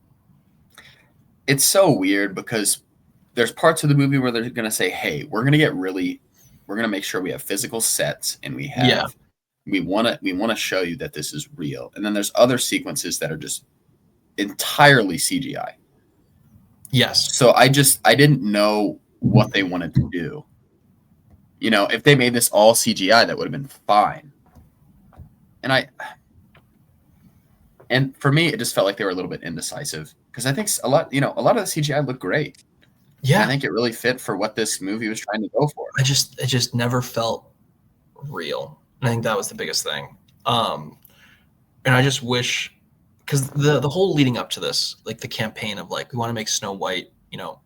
It's so weird because there's parts of the movie where they're going to say, hey, we're going to make sure we have physical sets and we want to show you that this is real. And then there's other sequences that are just entirely CGI. Yes. So I didn't know what they wanted to do. You know, if they made this all CGI, that would have been fine. And for me, it just felt like they were a little bit indecisive because I think a lot of the CGI looked great. Yeah. I think it really fit for what this movie was trying to go for. It just never felt real. And I think that was the biggest thing. And I just wish, because the whole leading up to this, like the campaign of like, we want to make Snow White,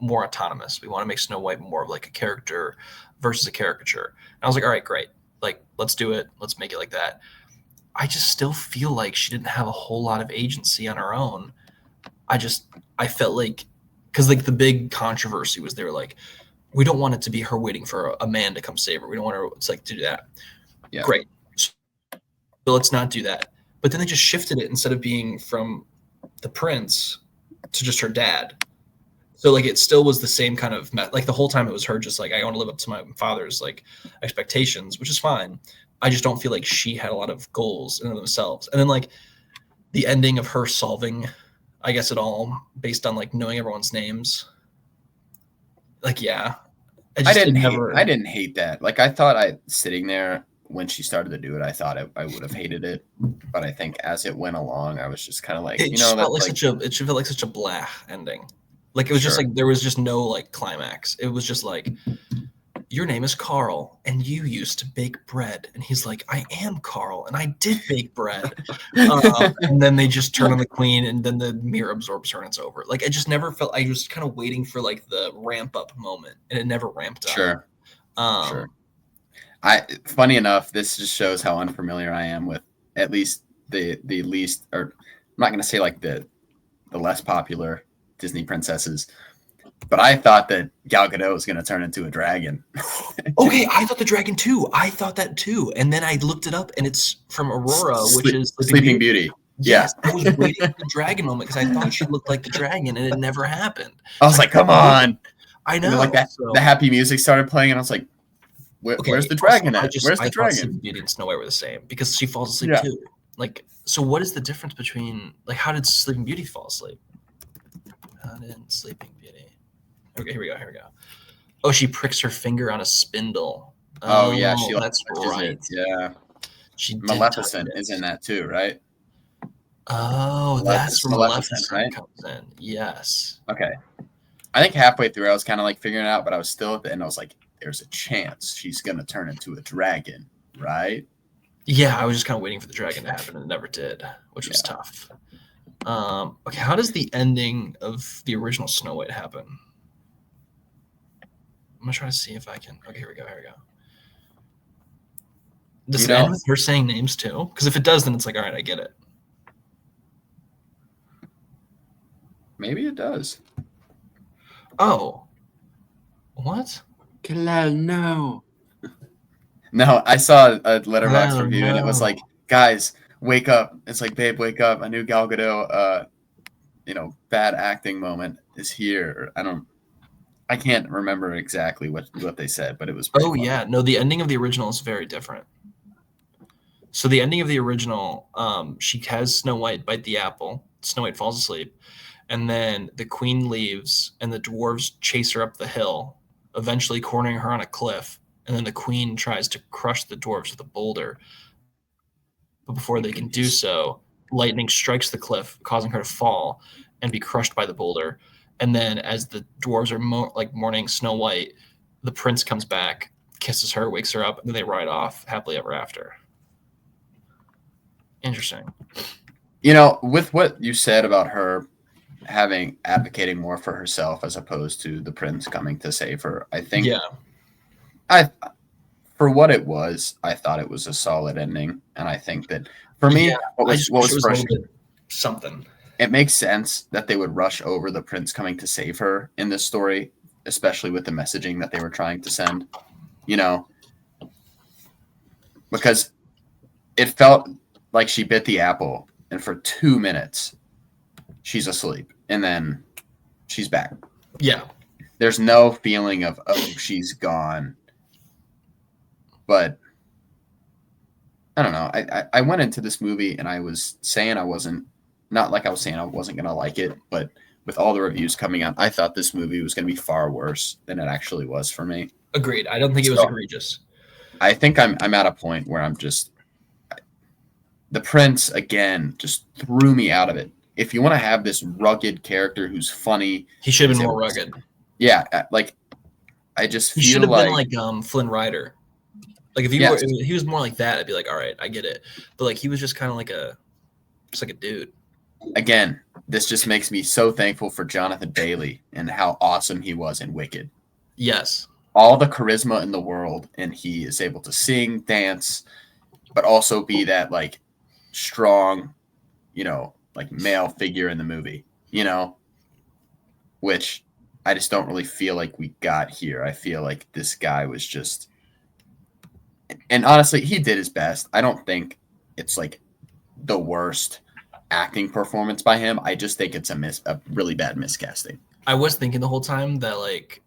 more autonomous. We want to make Snow White more of like a character versus a caricature. And I was like, all right, great. Like, let's do it. Let's make it like that. I just still feel like she didn't have a whole lot of agency on her own. I felt like, because like the big controversy was they were like, we don't want it to be her waiting for a man to come save her. We don't want her to do that. Yeah. Great. So let's not do that. But then they just shifted it instead of being from the prince to just her dad. So like it still was the same kind of like the whole time it was her just like, I want to live up to my father's like expectations, which is fine. I just don't feel like she had a lot of goals in themselves. And then like the ending of her solving, I guess it all based on like knowing everyone's names. Like, yeah. I didn't hate that. Like I thought sitting there when she started to do it, I thought I would have hated it. But I think as it went along, I was just kind of like, it felt like such a blah ending. Like it was just like, there was just no like climax. It was just like, your name is Carl and you used to bake bread. And he's like, I am Carl and I did bake bread. And then they just turn on the queen and then the mirror absorbs her and it's over. Like, I just never felt, I was kind of waiting for like the ramp up moment and it never ramped up. Sure. Funny enough, this just shows how unfamiliar I am with at least the least, or I'm not going to say like the less popular Disney princesses, but I thought that Gal Gadot was going to turn into a dragon. Okay, I thought the dragon too. I thought that too. And then I looked it up and it's from Aurora, which is Sleeping Beauty. Yes, I was waiting for the dragon moment because I thought she looked like the dragon and it never happened. I was like, come on. I know. Like that, the happy music started playing and I was like, where's the dragon at? Where's the dragon? Sleeping Beauty and Snow White were the same because she falls asleep too. Like, so what is the difference between, like, how did Sleeping Beauty fall asleep? How did Sleeping Beauty? Okay, here we go. Oh, she pricks her finger on a spindle. Oh yeah, that's right. Yeah. She Maleficent is in that too, right? Oh, that's where Maleficent right? comes in. Yes. Okay. I think halfway through I was kind of like figuring it out, but I was still at the end. I was like, there's a chance she's gonna turn into a dragon, right? Yeah, I was just kind of waiting for the dragon to happen and it never did, which was tough. Okay, how does the ending of the original Snow White happen? I'm gonna try to see if I can. Okay, here we go. Does it end with her saying names too? Because if it does, then it's like, all right, I get it. Maybe it does. Oh, what? No. No, I saw a Letterboxd review and it was like, guys, wake up. It's like, babe, wake up. A new Gal Gadot, bad acting moment is here. I can't remember exactly what they said, but it was. Oh, yeah. No, the ending of the original is very different. So the ending of the original, she has Snow White bite the apple. Snow White falls asleep. And then the queen leaves and the dwarves chase her up the hill, eventually cornering her on a cliff. and then the queen tries to crush the dwarves with a boulder. But before they can do so, lightning strikes the cliff, causing her to fall and be crushed by the boulder. And then as the dwarves are mourning Snow White, the prince comes back, kisses her, wakes her up, and then they ride off happily ever after. Interesting. You know, with what you said about her advocating more for herself as opposed to the prince coming to save her, I think for what it was, I thought it was a solid ending. And I think that for me, what was frustrating, something. It makes sense that they would rush over the prince coming to save her in this story, especially with the messaging that they were trying to send, you know, because it felt like she bit the apple and for 2 minutes she's asleep and then she's back. Yeah. There's no feeling of, oh, she's gone. But I don't know. I went into this movie and I was saying I wasn't going to like it, but with all the reviews coming out, I thought this movie was going to be far worse than it actually was for me. Agreed. I don't think it was egregious. I think I'm at a point where I'm just the prince again just threw me out of it. If you want to have this rugged character who's funny, he should have been more rugged. Yeah, like I just feel he should have been like Flynn Rider. Like if he was more like that, I'd be like, all right, I get it. But like he was just kind of like a dude. Again, this just makes me so thankful for Jonathan Bailey and how awesome he was in Wicked. Yes. All the charisma in the world, and he is able to sing, dance, but also be that like strong, you know, like male figure in the movie, you know, which I just don't really feel like we got here. I feel like this guy was just, and honestly, he did his best. I don't think it's like the worst acting performance by him. I just think it's a really bad miscasting. I was thinking the whole time that like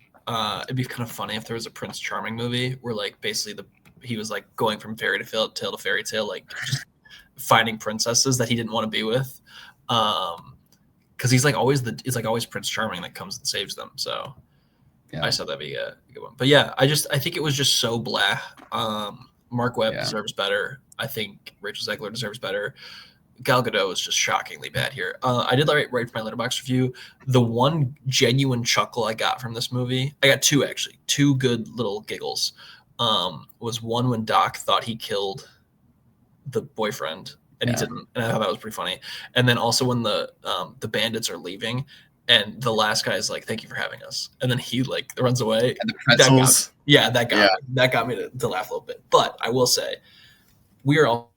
it'd be kind of funny if there was a Prince Charming movie where like basically he was like going from fairy tale to fairy tale, like just finding princesses that he didn't want to be with, because he's like always always Prince Charming that comes and saves them. So yeah. I saw that'd be a good one. But yeah, I think it was just so blah. Mark Webb deserves better. I think Rachel Zegler deserves better. Gal Gadot is just shockingly bad here. I did write for my Letterboxd review. The one genuine chuckle I got from this movie, I got two good little giggles. Was one when Doc thought he killed the boyfriend and he didn't, and I thought that was pretty funny. And then also when the bandits are leaving and the last guy is like, "Thank you for having us," and then he like runs away. And the pretzels. That got me to laugh a little bit. But I will say, we are all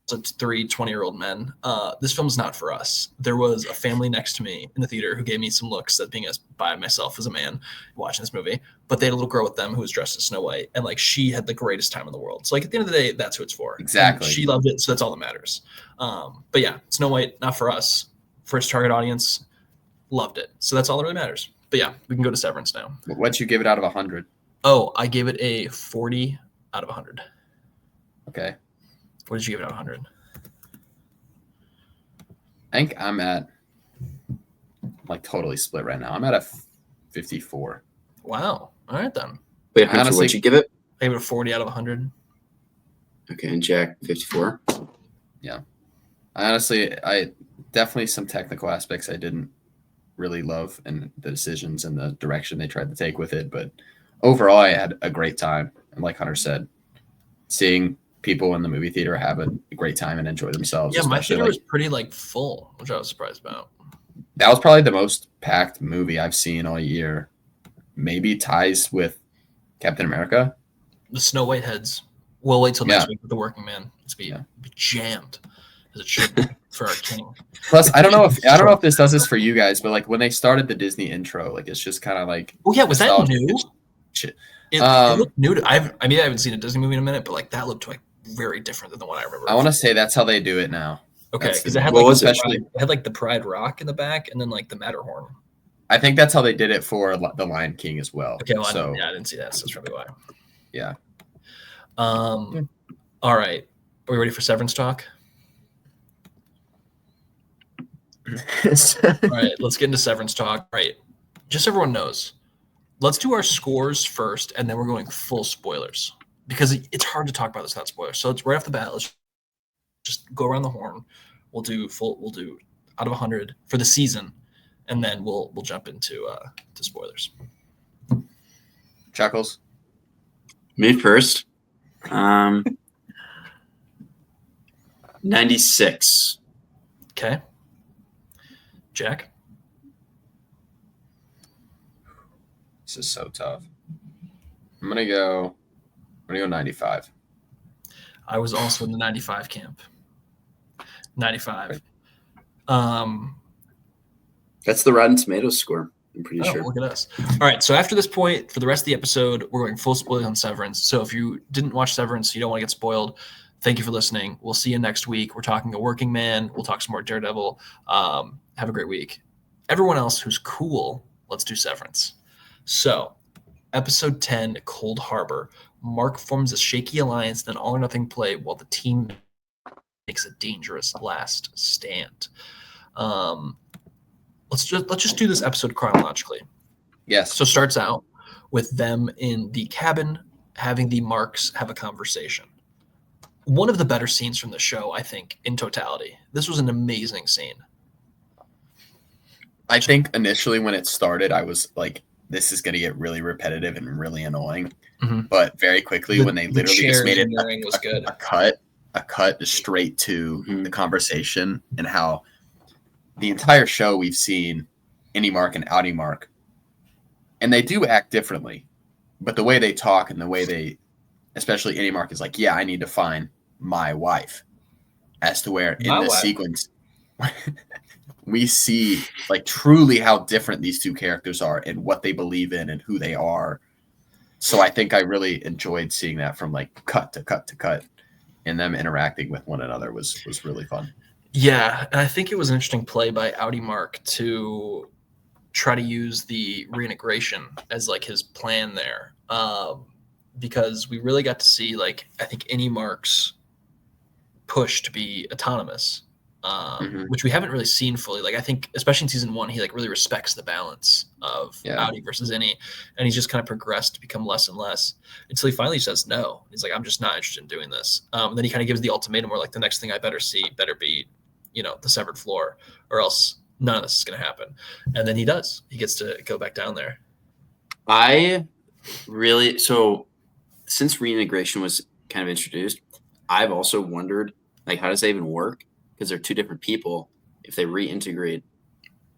3 20-year-old men. This film is not for us. There was a family next to me in the theater who gave me some looks at being by myself as a man watching this movie, but they had a little girl with them who was dressed as Snow White, and like she had the greatest time in the world. So like at the end of the day, that's who it's for. Exactly. And she loved it, so that's all that matters. But yeah, Snow White, not for us. For its target audience, loved it. So that's all that really matters. But yeah, we can go to Severance now. What'd you give it out of 100? Oh, I gave it a 40 out of 100. Okay. What did you give it out of 100? I think I'm at like totally split right now. I'm at a 54. Wow. All right then. Wait, honestly, what'd you give it? I gave it a 40 out of 100. Okay, and Jack, 54. Yeah. I definitely some technical aspects I didn't really love and the decisions and the direction they tried to take with it. But overall, I had a great time. And like Hunter said, seeing people in the movie theater have a great time and enjoy themselves. Yeah, my theater was pretty like full, which I was surprised about. That was probably the most packed movie I've seen all year. Maybe ties with Captain America. The Snow White heads. We'll wait till next week with The Working Man. It's be jammed as it should be for our king. Plus, I don't know if this does this for you guys, but like when they started the Disney intro, like it's just kind of like, oh yeah, was that new? Shit. It looked new. I haven't seen a Disney movie in a minute, but like that looked like very different than the one I remember. I want to say that's how they do it now. Okay, because it had like the Pride Rock in the back, and then like the Matterhorn. I think that's how they did it for the Lion King as well. Okay, well, I didn't see that, so that's probably why. Yeah. All right, are we ready for Severance talk? All right, let's get into Severance talk. All right, just so everyone knows, let's do our scores first, and then we're going full spoilers because it's hard to talk about this without spoilers. So it's right off the bat. Let's just go around the horn. We'll do out of 100 for the season, and then we'll jump into to spoilers. Chuckles. Me first. 96. Okay. Jack. This is so tough. I'm gonna go 95. I was also in the 95 camp. 95. That's the Rotten Tomatoes score. I'm pretty Oh, sure. look at us. All right. So after this point, for the rest of the episode, we're going full spoilers on Severance. So if you didn't watch Severance, you don't want to get spoiled, thank you for listening. We'll see you next week. We're talking A Working Man. We'll talk some more Daredevil. Have a great week. Everyone else who's cool, let's do Severance. So episode 10, Cold Harbor. Mark forms a shaky alliance, then all or nothing play while the team makes a dangerous last stand. Let's just do this episode chronologically. Yes. So it starts out with them in the cabin having the Marks have a conversation. One of the better scenes from the show, I think, in totality. This was an amazing scene. I think initially when it started, I was like, this is going to get really repetitive and really annoying. Mm-hmm. But very quickly, when they literally just made it was good. a cut straight to the conversation, and how the entire show we've seen Innie Mark and Outie Mark, and they do act differently, but the way they talk and the way they, especially Innie Mark, is like, yeah, I need to find my wife. As to where in this sequence, we see like truly how different these two characters are and what they believe in and who they are. So I think I really enjoyed seeing that from like cut to cut to cut, and them interacting with one another was really fun. Yeah, and I think it was an interesting play by Outie Mark to try to use the reintegration as like his plan there, because we really got to see like I think Innie Mark's push to be autonomous, which we haven't really seen fully. Like I think especially in season 1, he like really respects the balance of Outie versus Innie, and he's just kind of progressed to become less and less until he finally says no. He's like, I'm just not interested in doing this. And then he kind of gives the ultimatum where like the next thing I better see better be, the severed floor, or else none of this is going to happen. And then he does. He gets to go back down there. So since reintegration was kind of introduced, I've also wondered, like, how does that even work? Because they're two different people. If they reintegrate,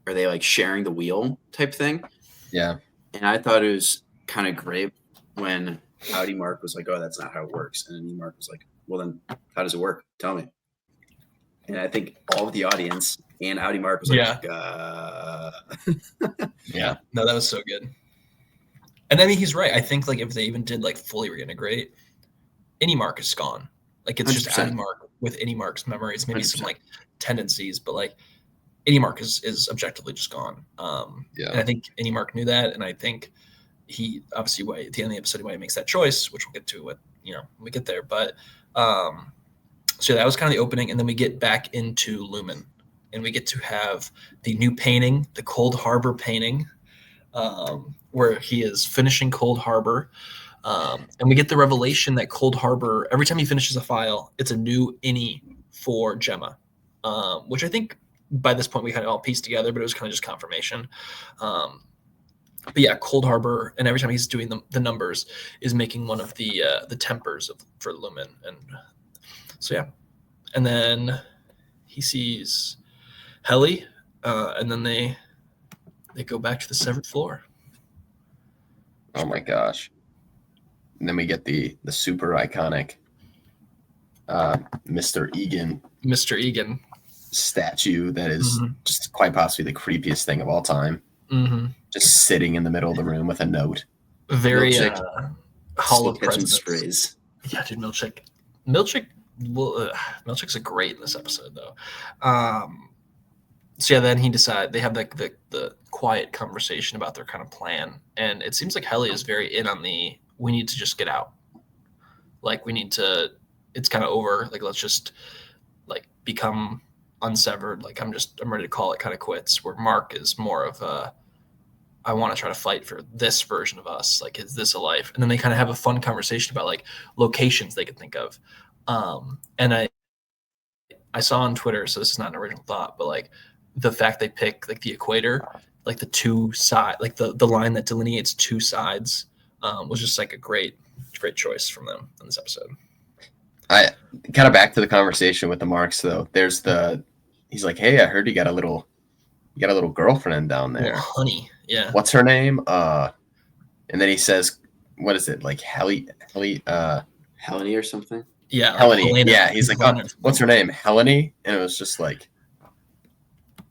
are they like sharing the wheel type thing? Yeah. And I thought it was kind of great when Outie Mark was like, oh, that's not how it works. And then Mark was like, well, then how does it work? Tell me. And I think all of the audience and Outie Mark was like, Yeah. No, that was so good. And I mean, he's right. I think like if they even did like fully reintegrate, Innie Mark is gone. Like it's 100%. Just Outie Mark with Innie Mark's memories, maybe 100%. Some like tendencies, but like Innie Mark is objectively just gone. And I think Innie Mark knew that, and I think he obviously at the end of the episode he makes that choice, which we'll get to when we get there. But so that was kind of the opening, and then we get back into Lumen, and we get to have the new painting, the Cold Harbor painting, where he is finishing Cold Harbor. And we get the revelation that Cold Harbor, every time he finishes a file, it's a new Innie for Gemma, which I think by this point we kind of all pieced together, but it was kind of just confirmation. But yeah, Cold Harbor, and every time he's doing the numbers, is making one of the tempers for Lumen. And so yeah, and then he sees Helly, and then they go back to the severed floor. Oh my gosh. And then we get the super iconic Mr. Egan statue that is just quite possibly the creepiest thing of all time. Just sitting in the middle of the room with a note. Very hollow presence. Sprays. Yeah, dude, Milchick's great in this episode though. So yeah, then they have like the quiet conversation about their kind of plan, and it seems like Helly is very in on we need to just get out. Like it's kind of over. Like let's just like become unsevered. Like I'm ready to call it kind of quits. Where Mark is more of I want to try to fight for this version of us. Like, is this a life? And then they kind of have a fun conversation about like locations they could think of. And I saw on Twitter, so this is not an original thought, but like the fact they pick like the equator, like the two side, like the line that delineates two sides, was just like a great choice from them in this episode. I kind of back to the conversation with the Marks though. He's like, hey, I heard you got a little girlfriend down there. Little honey, yeah. What's her name? And then he says, what is it, like Helene or something? Yeah, Helene. Helena. Yeah, he's like, oh, what's her name? Helene? And it was just like,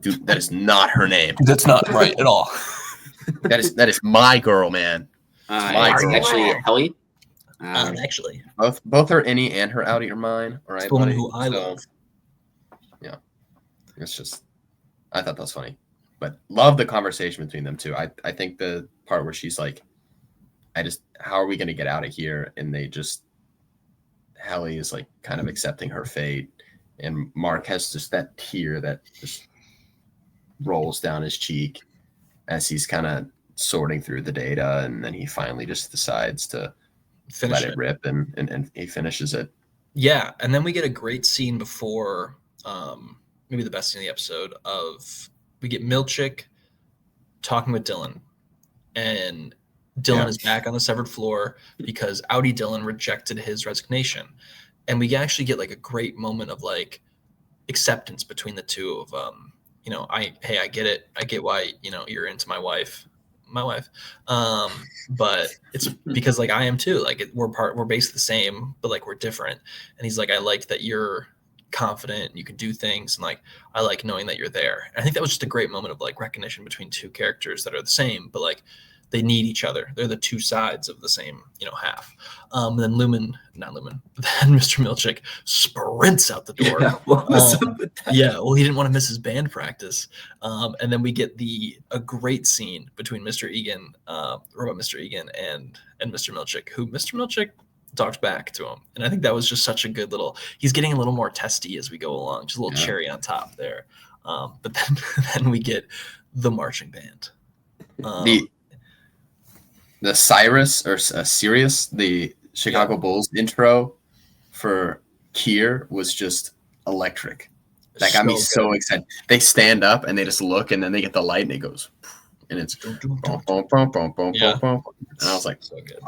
dude, that is not her name. That's not right at all. That is my girl, man. My girl. Actually, Helly. Actually, Both her innie and her out of your mind. All right, it's the one buddy? who I love. Yeah, it's just, I thought that was funny, but love the conversation between them two. I think the part where she's like, how are we going to get out of here? And Hallie is like kind of accepting her fate, and Mark has just that tear that just rolls down his cheek as he's kind of sorting through the data, and then he finally just decides to let it rip, and he finishes it. Yeah, and then we get a great scene before, maybe the best scene in the episode, we get Milchick talking with Dylan, and Dylan is back on the severed floor because Outie Dylan rejected his resignation. And we actually get like a great moment of like acceptance between the two of, I get it. I get why, you're into my wife. But it's because like I am too, like we're basically the same, but like we're different. And he's like, I like that you're confident and you can do things, and like I like knowing that you're there. And I think that was just a great moment of like recognition between two characters that are the same, but like they need each other. They're the two sides of the same, half. And then then Mr. Milchick sprints out the door. Yeah, what was up with that? Yeah, well, he didn't want to miss his band practice. And then we get a great scene between Mr. Egan, Robot Mr. Egan, and Mr. Milchick, who Mr. Milchick talks back to him. And I think that was just such a good he's getting a little more testy as we go along, just a little cherry on top there. But then we get the marching band. The Cyrus or Sirius, the Chicago Bulls intro for Kier was just electric. That got me so excited. They stand up and they just look, and then they get the light and it goes, and it's boom, boom, boom, boom, boom, boom, boom. And I was like, so good.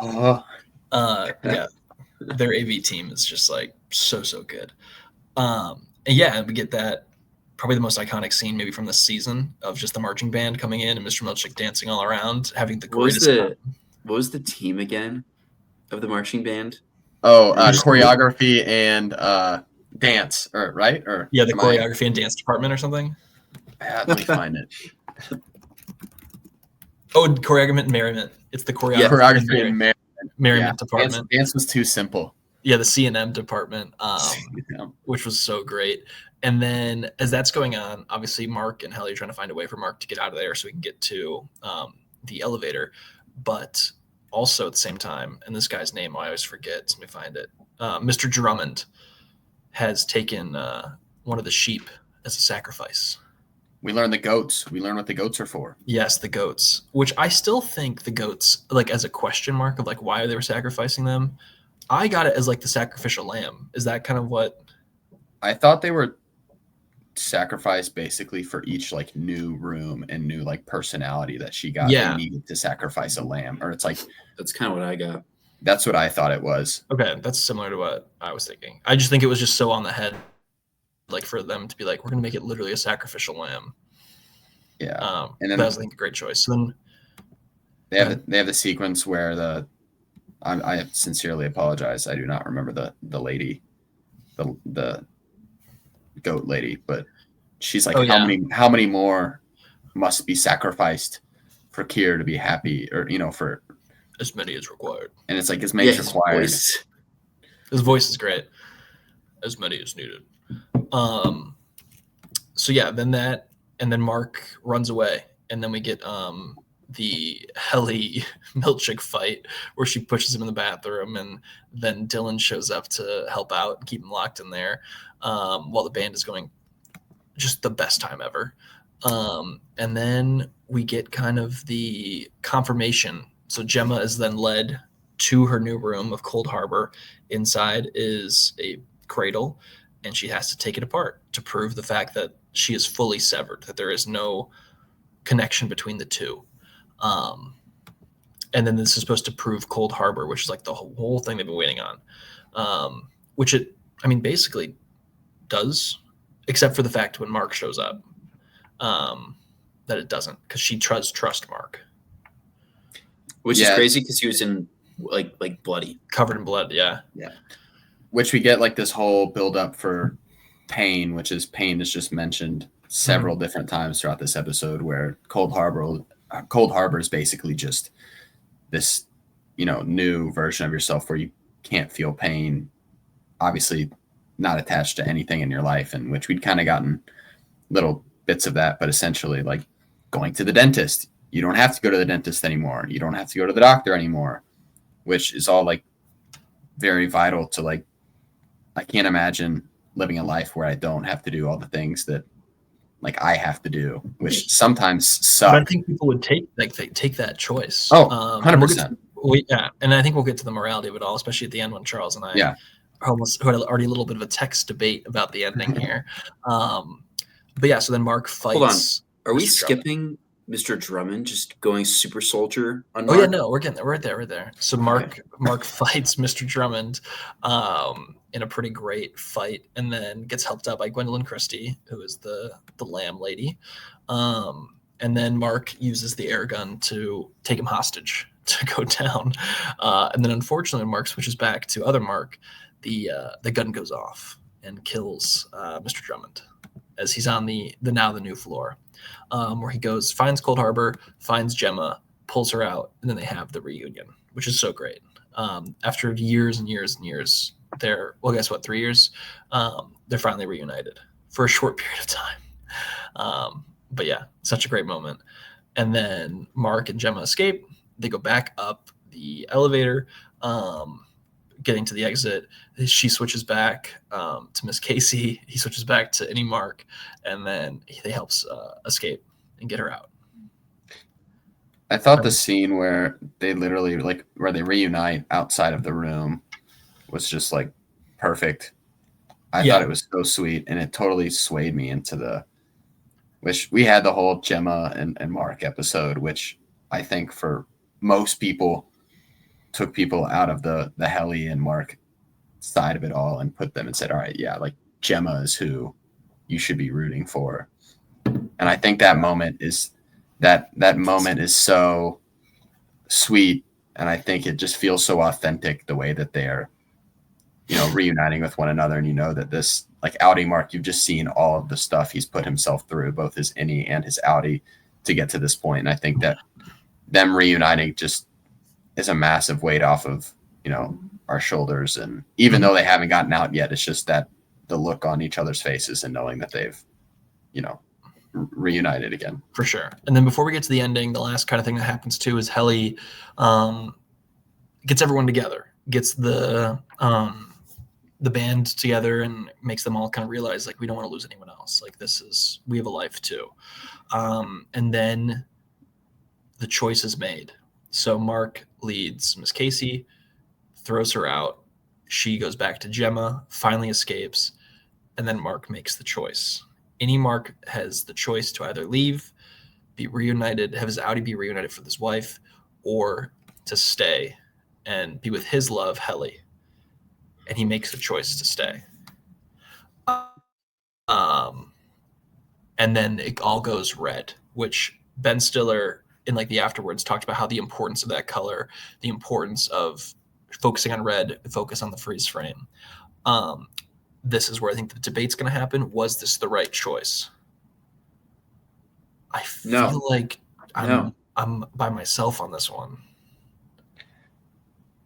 Yeah. Their AV team is just like so good. And we get that probably the most iconic scene maybe from this season of just the marching band coming in and Mr. Milchick dancing all around, having the greatest time. What was the team again of the marching band? Choreography and dance, right? Or the choreography and dance department or something. Let me find it. Choreography and merriment. It's the choreography and merriment department. Dance was too simple. Yeah, the C&M department, which was so great. And then as that's going on, obviously Mark and Helly are trying to find a way for Mark to get out of there so we can get to the elevator. But also at the same time, and this guy's name I always forget, let me find it. Mr. Drummond has taken one of the sheep as a sacrifice. We learn the goats. We learn what the goats are for. Yes, the goats, which I still think the goats, like as a question mark of like why they were sacrificing them. I got it as like the sacrificial lamb. Is that kind of what? I thought they were sacrificed basically for each like new room and new like personality that she got. They needed to sacrifice a lamb, or it's like that's kind of what I got. That's what I thought it was. Okay, that's similar to what I was thinking. I just think it was just so on the head, like for them to be like, we're gonna make it literally a sacrificial lamb. Yeah, and then that was, I think, a great choice. So then they have the sequence where I sincerely apologize. I do not remember the lady, the goat lady, but she's like, how many more must be sacrificed for Kier to be happy, or for as many as required. And it's like as many as required. His voice is great. As many as needed. Then Mark runs away, and then we get the Helly Milchick fight where she pushes him in the bathroom, and then Dylan shows up to help out and keep him locked in there while the band is going just the best time ever. And then we get kind of the confirmation. So Gemma is then led to her new room of Cold Harbor. Inside is a cradle, and she has to take it apart to prove the fact that she is fully severed, that there is no connection between the two. And then this is supposed to prove Cold Harbor, which is like the whole thing they've been waiting on, which it, I mean, basically does, except for the fact when Mark shows up, that it doesn't, because she trust Mark. Which is crazy because he was in like bloody, covered in blood. Yeah. Which we get like this whole build up for pain, which is pain is just mentioned several different times throughout this episode, where Cold Harbor is basically just this, new version of yourself where you can't feel pain, obviously not attached to anything in your life, in which we'd kind of gotten little bits of that, but essentially like going to the dentist. You don't have to go to the dentist anymore. You don't have to go to the doctor anymore, which is all like very vital to like, I can't imagine living a life where I don't have to do all the things that like I have to do, which sometimes suck. But I think people would take that choice. Oh, 100%. And I think we'll get to the morality of it all, especially at the end when Charles and I who had already a little bit of a text debate about the ending here. But yeah, so then Mark fights. Hold on. Are we skipping Mr. Drummond just going super soldier on Mark? Oh yeah, no, we're getting there. We're there. So Mark fights Mr. Drummond in a pretty great fight, and then gets helped out by Gwendolyn Christie, who is the lamb lady. And then Mark uses the air gun to take him hostage to go down. And then unfortunately, when Mark switches back to other Mark, the gun goes off and kills Mr. Drummond as he's on the new floor, where he goes, finds Cold Harbor, finds Gemma, pulls her out, and then they have the reunion, which is so great. After years and years and years, guess what, 3 years? They're finally reunited for a short period of time. But yeah, such a great moment. And then Mark and Gemma escape. They go back up the elevator, getting to the exit. She switches back to Miss Casey. He switches back to any Mark, and then he helps escape and get her out. I thought the scene where they literally where they reunite outside of the room was just like perfect. I thought it was so sweet, and it totally swayed me into which we had the whole Gemma and Mark episode, which I think for most people took people out of the Helly and Mark side of it all and put them and said, all right, yeah, like Gemma is who you should be rooting for. And I think that moment is so sweet. And I think it just feels so authentic the way that they're, reuniting with one another. And that this like outie Mark, you've just seen all of the stuff he's put himself through, both his innie and his outie, to get to this point. And I think that them reuniting just is a massive weight off of, our shoulders. And even though they haven't gotten out yet, it's just that the look on each other's faces and knowing that they've, reunited again. For sure. And then before we get to the ending, the last kind of thing that happens too is Helly gets everyone together, gets the band together, and makes them all kind of realize like we don't want to lose anyone else. Like we have a life too. And then the choice is made. So Mark leads Miss Casey, throws her out. She goes back to Gemma, finally escapes, and then Mark makes the choice. Any Mark has the choice to either leave, be reunited, have his outie be reunited with his wife, or to stay and be with his love, Helly. And he makes the choice to stay. And then it all goes red, which Ben Stiller in like the afterwards talked about how the importance of that color, the importance of focusing on red, focus on the freeze frame. This is where I think the debate's going to happen. Was this the right choice? I feel like I'm by myself on this one.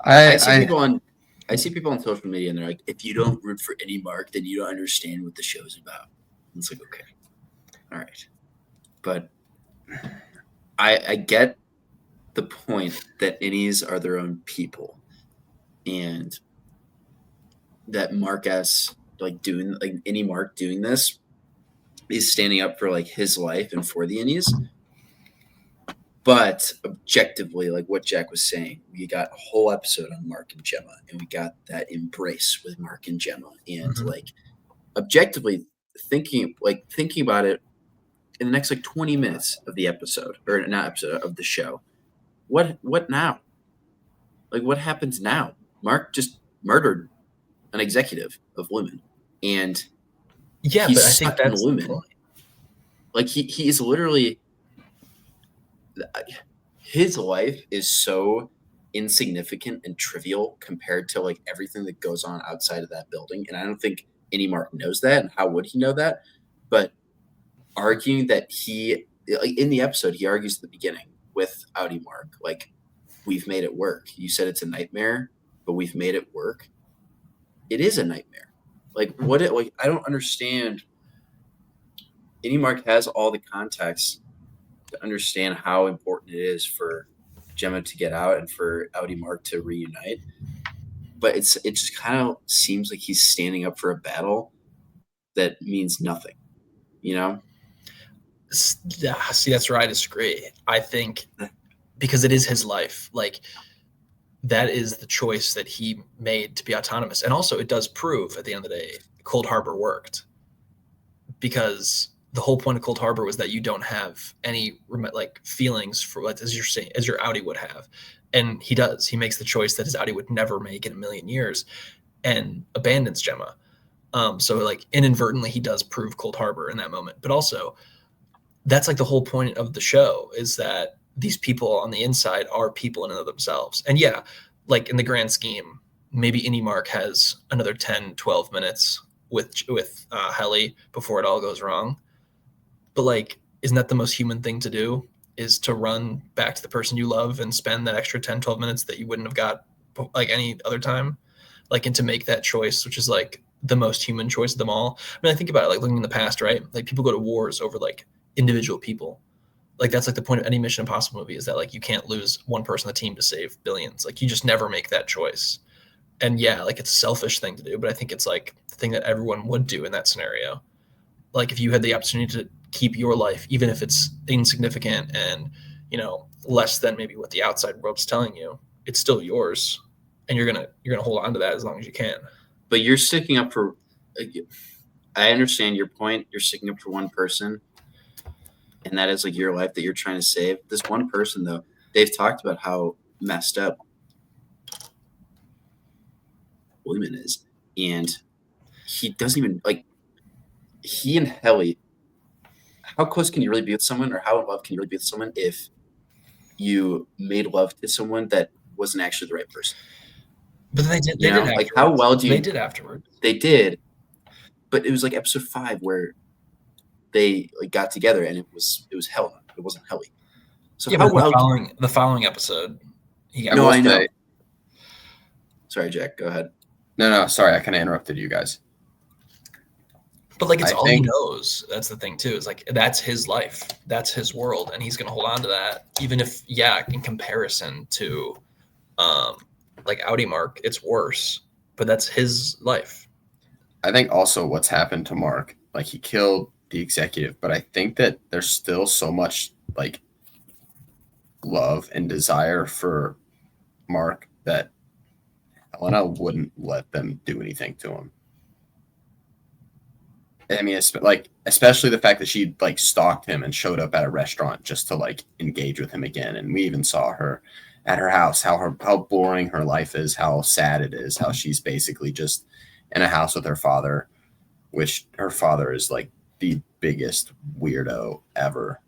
I see people on social media and they're like, if you don't root for any Mark, then you don't understand what the show's about. And it's like, okay, all right. But I get the point that innies are their own people, and that Mark S like doing like any Mark doing this is standing up for like his life and for the innies. But objectively, like what Jack was saying, we got a whole episode on Mark and Gemma, and we got that embrace with Mark and Gemma. And like objectively thinking about it in the next like 20 minutes of the episode, or not episode of the show, what now? Like what happens now? Mark just murdered an executive of Lumen, and yeah, he's but I think stuck in that's Lumen. the point. Like he is literally, his life is so insignificant and trivial compared to like everything that goes on outside of that building. And I don't think any Mark knows that. And how would he know that? But arguing that like in the episode, he argues at the beginning with Audi Mark, like, we've made it work. You said it's a nightmare, but we've made it work. It is a nightmare. Like I don't understand. Any Mark has all the context to understand how important it is for Gemma to get out and for Audi Mark to reunite. But it just kind of seems like he's standing up for a battle that means nothing, you know? Yeah, see, that's where I disagree. I think because it is his life, like that is the choice that he made to be autonomous. And also it does prove at the end of the day, Cold Harbor worked, because the whole point of Cold Harbor was that you don't have any like feelings for what, as you're saying, as your Audi would have. And he does. He makes the choice that his Audi would never make in a million years and abandons Gemma. So like inadvertently, he does prove Cold Harbor in that moment. But also that's like the whole point of the show, is that these people on the inside are people in and of themselves. And yeah, like in the grand scheme, maybe Innie Mark has another 10, 12 minutes with Helly before it all goes wrong. But like, isn't that the most human thing to do, is to run back to the person you love and spend that extra 10, 12 minutes that you wouldn't have got like any other time? Like, and to make that choice, which is like the most human choice of them all. I mean, I think about it, like looking in the past, right? Like people go to wars over like individual people. Like that's like the point of any Mission Impossible movie, is that like you can't lose one person on the team to save billions. Like you just never make that choice. And yeah, like it's a selfish thing to do, but I think it's like the thing that everyone would do in that scenario. Like if you had the opportunity to keep your life, even if it's insignificant and, you know, less than maybe what the outside world's telling you, it's still yours. And you're gonna hold on to that as long as you can. But you're sticking up for, I understand your point. You're sticking up for one person, and that is like your life that you're trying to save. This one person, though, they've talked about how messed up Lumen is, and he doesn't even like. He and Helly, how close can you really be with someone, or how in love can you really be with someone if you made love to someone that wasn't actually the right person? But they did. You know, like how well do you? They did afterwards. They did, but it was like episode 5 where they like got together, and it was Helena. It wasn't Helly. So yeah, how but well? The following episode, he got. No, I know. Sorry, Jack. Go ahead. No. Sorry, I kind of interrupted you guys. But like, it's all he knows. That's the thing too. Is like, that's his life. That's his world. And he's going to hold on to that. Even if, yeah, in comparison to like Audi Mark, it's worse, but that's his life. I think also what's happened to Mark, like he killed the executive, but I think that there's still so much like love and desire for Mark that Helena wouldn't let them do anything to him. I mean, especially the fact that she like stalked him and showed up at a restaurant just to like engage with him again. And we even saw her at her house, how boring her life is, how sad it is, how she's basically just in a house with her father, which her father is like the biggest weirdo ever.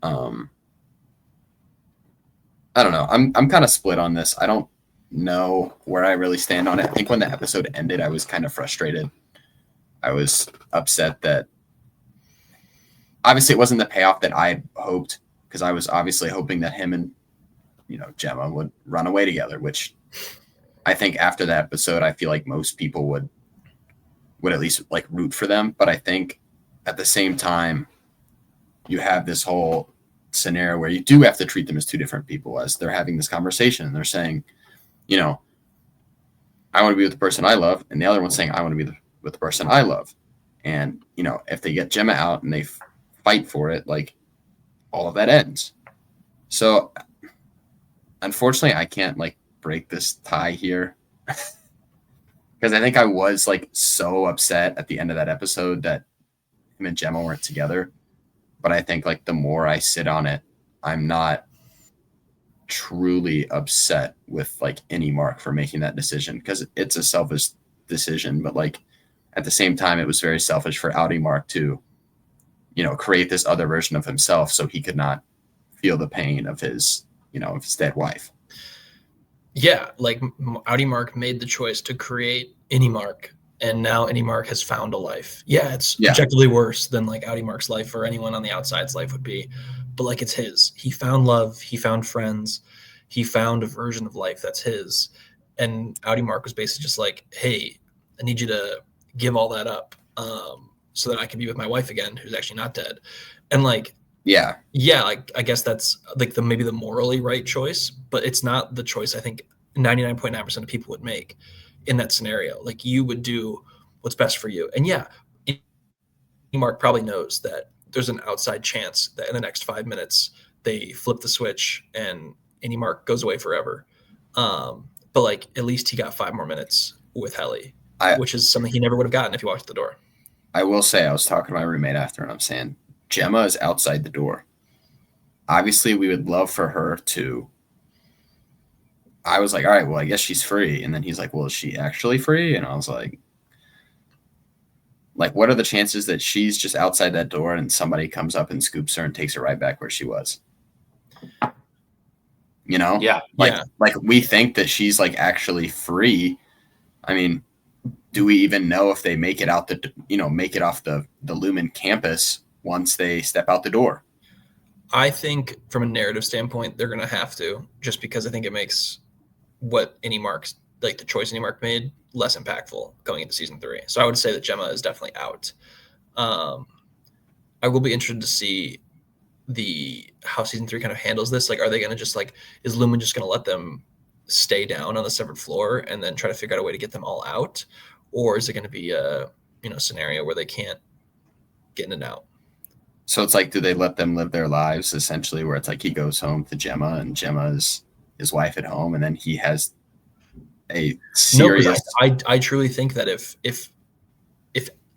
I don't know. I'm kind of split on this. I don't know where I really stand on it. I think when the episode ended, I was kind of frustrated. I was upset that obviously it wasn't the payoff that I hoped, because I was obviously hoping that him and, you know, Gemma would run away together, which I think after that episode, I feel like most people would at least like root for them. But I think at the same time, you have this whole scenario where you do have to treat them as two different people as they're having this conversation. And they're saying, you know, I want to be with the person I love. And the other one's saying, I want to be with the person I love. And, you know, if they get Gemma out and they fight for it, like, all of that ends. So, unfortunately, I can't, like, break this tie here. Because I think I was, like, so upset at the end of that episode that him and Gemma weren't together. But I think, like, the more I sit on it, I'm not truly upset with, like, any Mark for making that decision. Because it's a selfish decision. But, like, at the same time, it was very selfish for Audi Mark to, you know, create this other version of himself so he could not feel the pain of his, you know, of his dead wife. Yeah, like Audi Mark made the choice to create Any Mark, and now Any Mark has found a life. Yeah, it's objectively worse than like Audi Mark's life or anyone on the outside's life would be, but like it's his. He found love, he found friends, he found a version of life that's his. And Audi Mark was basically just like, hey, I need you to give all that up so that I can be with my wife again, who's actually not dead. And like, yeah, like I guess that's like maybe the morally right choice, but it's not the choice I think 99.9% of people would make in that scenario. Like you would do what's best for you. And yeah, Mark probably knows that there's an outside chance that in the next 5 minutes they flip the switch and Any Mark goes away forever. But like at least he got 5 more minutes with Helly, which is something he never would have gotten if he walked the door. I will say, I was talking to my roommate after, and I'm saying, Gemma is outside the door. Obviously, we would love for her to. I was like, all right, well, I guess she's free. And then he's like, well, is she actually free? And I was like, what are the chances that she's just outside that door and somebody comes up and scoops her and takes her right back where she was? You know? Yeah. Like we think that she's like actually free. I mean, do we even know if they make it out make it off the Lumen campus once they step out the door? I think from a narrative standpoint, they're going to have to, just because I think it makes what Any Mark's, like the choice Any Mark made, less impactful going into season 3. So I would say that Gemma is definitely out. I will be interested to see how season 3 kind of handles this. Like, are they going to just like, is Lumen just going to let them stay down on the severed floor and then try to figure out a way to get them all out? Or is it going to be a, scenario where they can't get in and out? So it's like, do they let them live their lives essentially, where it's like he goes home to Gemma and Gemma's his wife at home, and then he has a serious. No, I truly think that if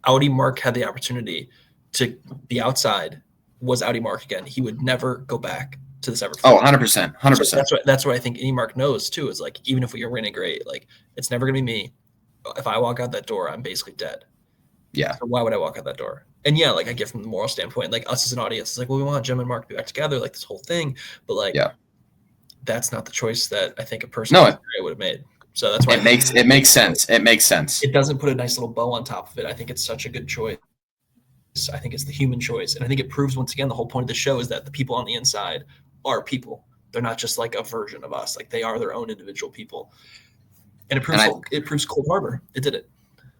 Audi Mark had the opportunity to be outside, was Audi Mark again, he would never go back to the severed floor. 100%. So that's what I think Any Mark knows too. Is like, even if we reintegrate, like it's never gonna be me. If I walk out that door, I'm basically dead. Yeah. So why would I walk out that door? And yeah, like I get from the moral standpoint, like us as an audience, it's like, well, we want Gemma and Mark to be back together, like this whole thing. But like, that's not the choice that I think a person would have made. So that's why it makes sense. It makes sense. It doesn't put a nice little bow on top of it. I think it's such a good choice. I think it's the human choice. And I think it proves once again, the whole point of the show is that the people on the inside are people. They're not just like a version of us. Like they are their own individual people. And it proves Cold Harbor. It did it.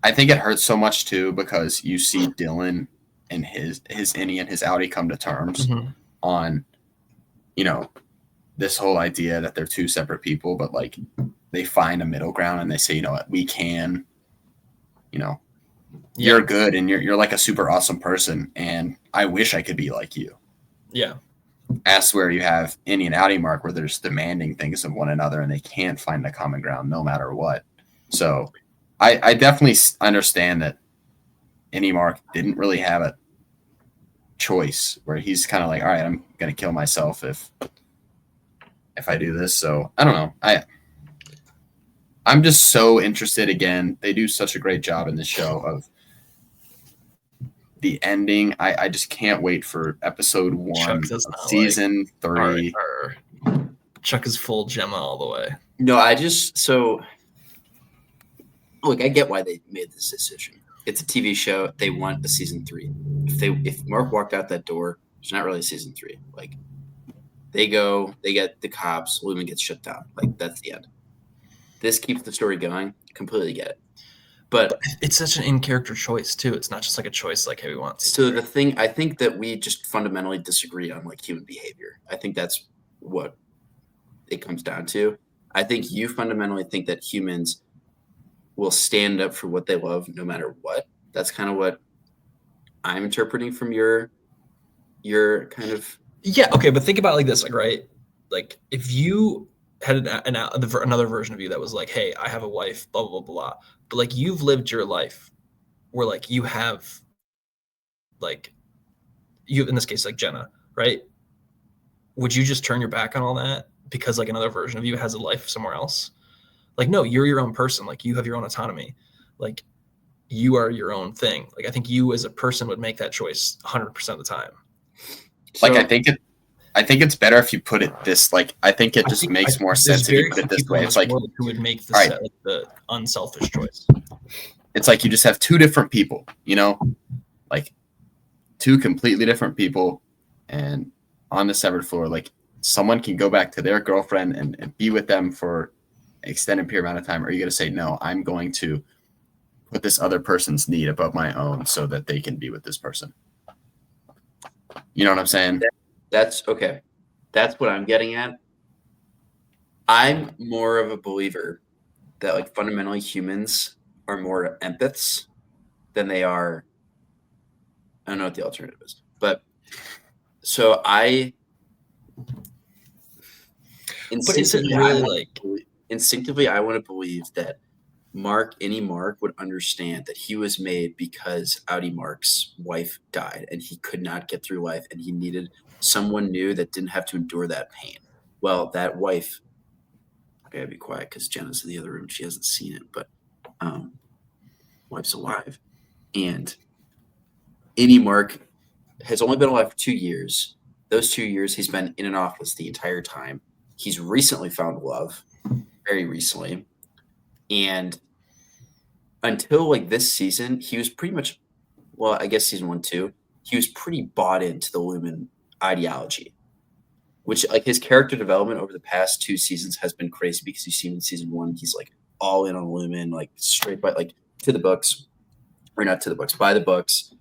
I think it hurts so much too, because you see Dylan and his Innie and his Audi come to terms on, this whole idea that they're two separate people, but like they find a middle ground and they say, you know what, we can, you're good and you're like a super awesome person, and I wish I could be like you. Yeah. As where you have Innie and Audi Mark, where they're just demanding things of one another and they can't find a common ground no matter what. So I definitely understand that Innie Mark didn't really have a choice, where he's kind of like, all right, I'm going to kill myself if I do this. So I don't know. I'm just so interested. Again, they do such a great job in this show of the ending. I just can't wait for episode 1 of season 3. Chuck is full Gemma all the way. No, look, I get why they made this decision. It's a TV show. They want a season 3. If Mark walked out that door, it's not really a season 3. Like they get the cops, Lumen gets shut down. Like that's the end. This keeps the story going. Completely get it. But it's such an in-character choice too. It's not just like a choice like, hey, we want to. So the thing, I think that we just fundamentally disagree on like human behavior. I think that's what it comes down to. I think you fundamentally think that humans will stand up for what they love no matter what. That's kind of what I'm interpreting from your kind of. Yeah, okay, but think about it like this, like, right? Like, if you had another version of you that was like, hey, I have a wife, blah, blah, blah, blah. But, like, you've lived your life where, like, you have, like, you, in this case, like Jenna, right? Would you just turn your back on all that because, like, another version of you has a life somewhere else? Like, no, you're your own person. Like, you have your own autonomy. Like, you are your own thing. Like, I think you as a person would make that choice 100% of the time. Like, I think it's better if you put it this, like, I think it just makes more sense if you put it this way. It's like, who would make the unselfish choice. It's like you just have two different people, you know, like two completely different people, and on the severed floor, like someone can go back to their girlfriend and be with them for an extended period amount of time. Or are you going to say, no, I'm going to put this other person's need above my own so that they can be with this person? You know what I'm saying? That's okay. That's what I'm getting at. I'm more of a believer that, like, fundamentally humans are more empaths than they are. I don't know what the alternative is, but so instinctively I want to believe that any Mark would understand that he was made because Audi Mark's wife died and he could not get through life and he needed someone new that didn't have to endure that pain. Well, that wife, I gotta be quiet because Jenna's in the other room. She hasn't seen it, but wife's alive. And any Mark has only been alive for 2 years. Those 2 years, he's been in an office the entire time. He's recently found love, very recently. And until, like, this season, he was pretty much, well, I guess season 1, 2, he was pretty bought into the Lumen ideology, which, like, his character development over the past 2 seasons has been crazy because you see him in season 1, he's, like, all in on Lumen, like, straight by, like, to the books, or not to the books, by the books,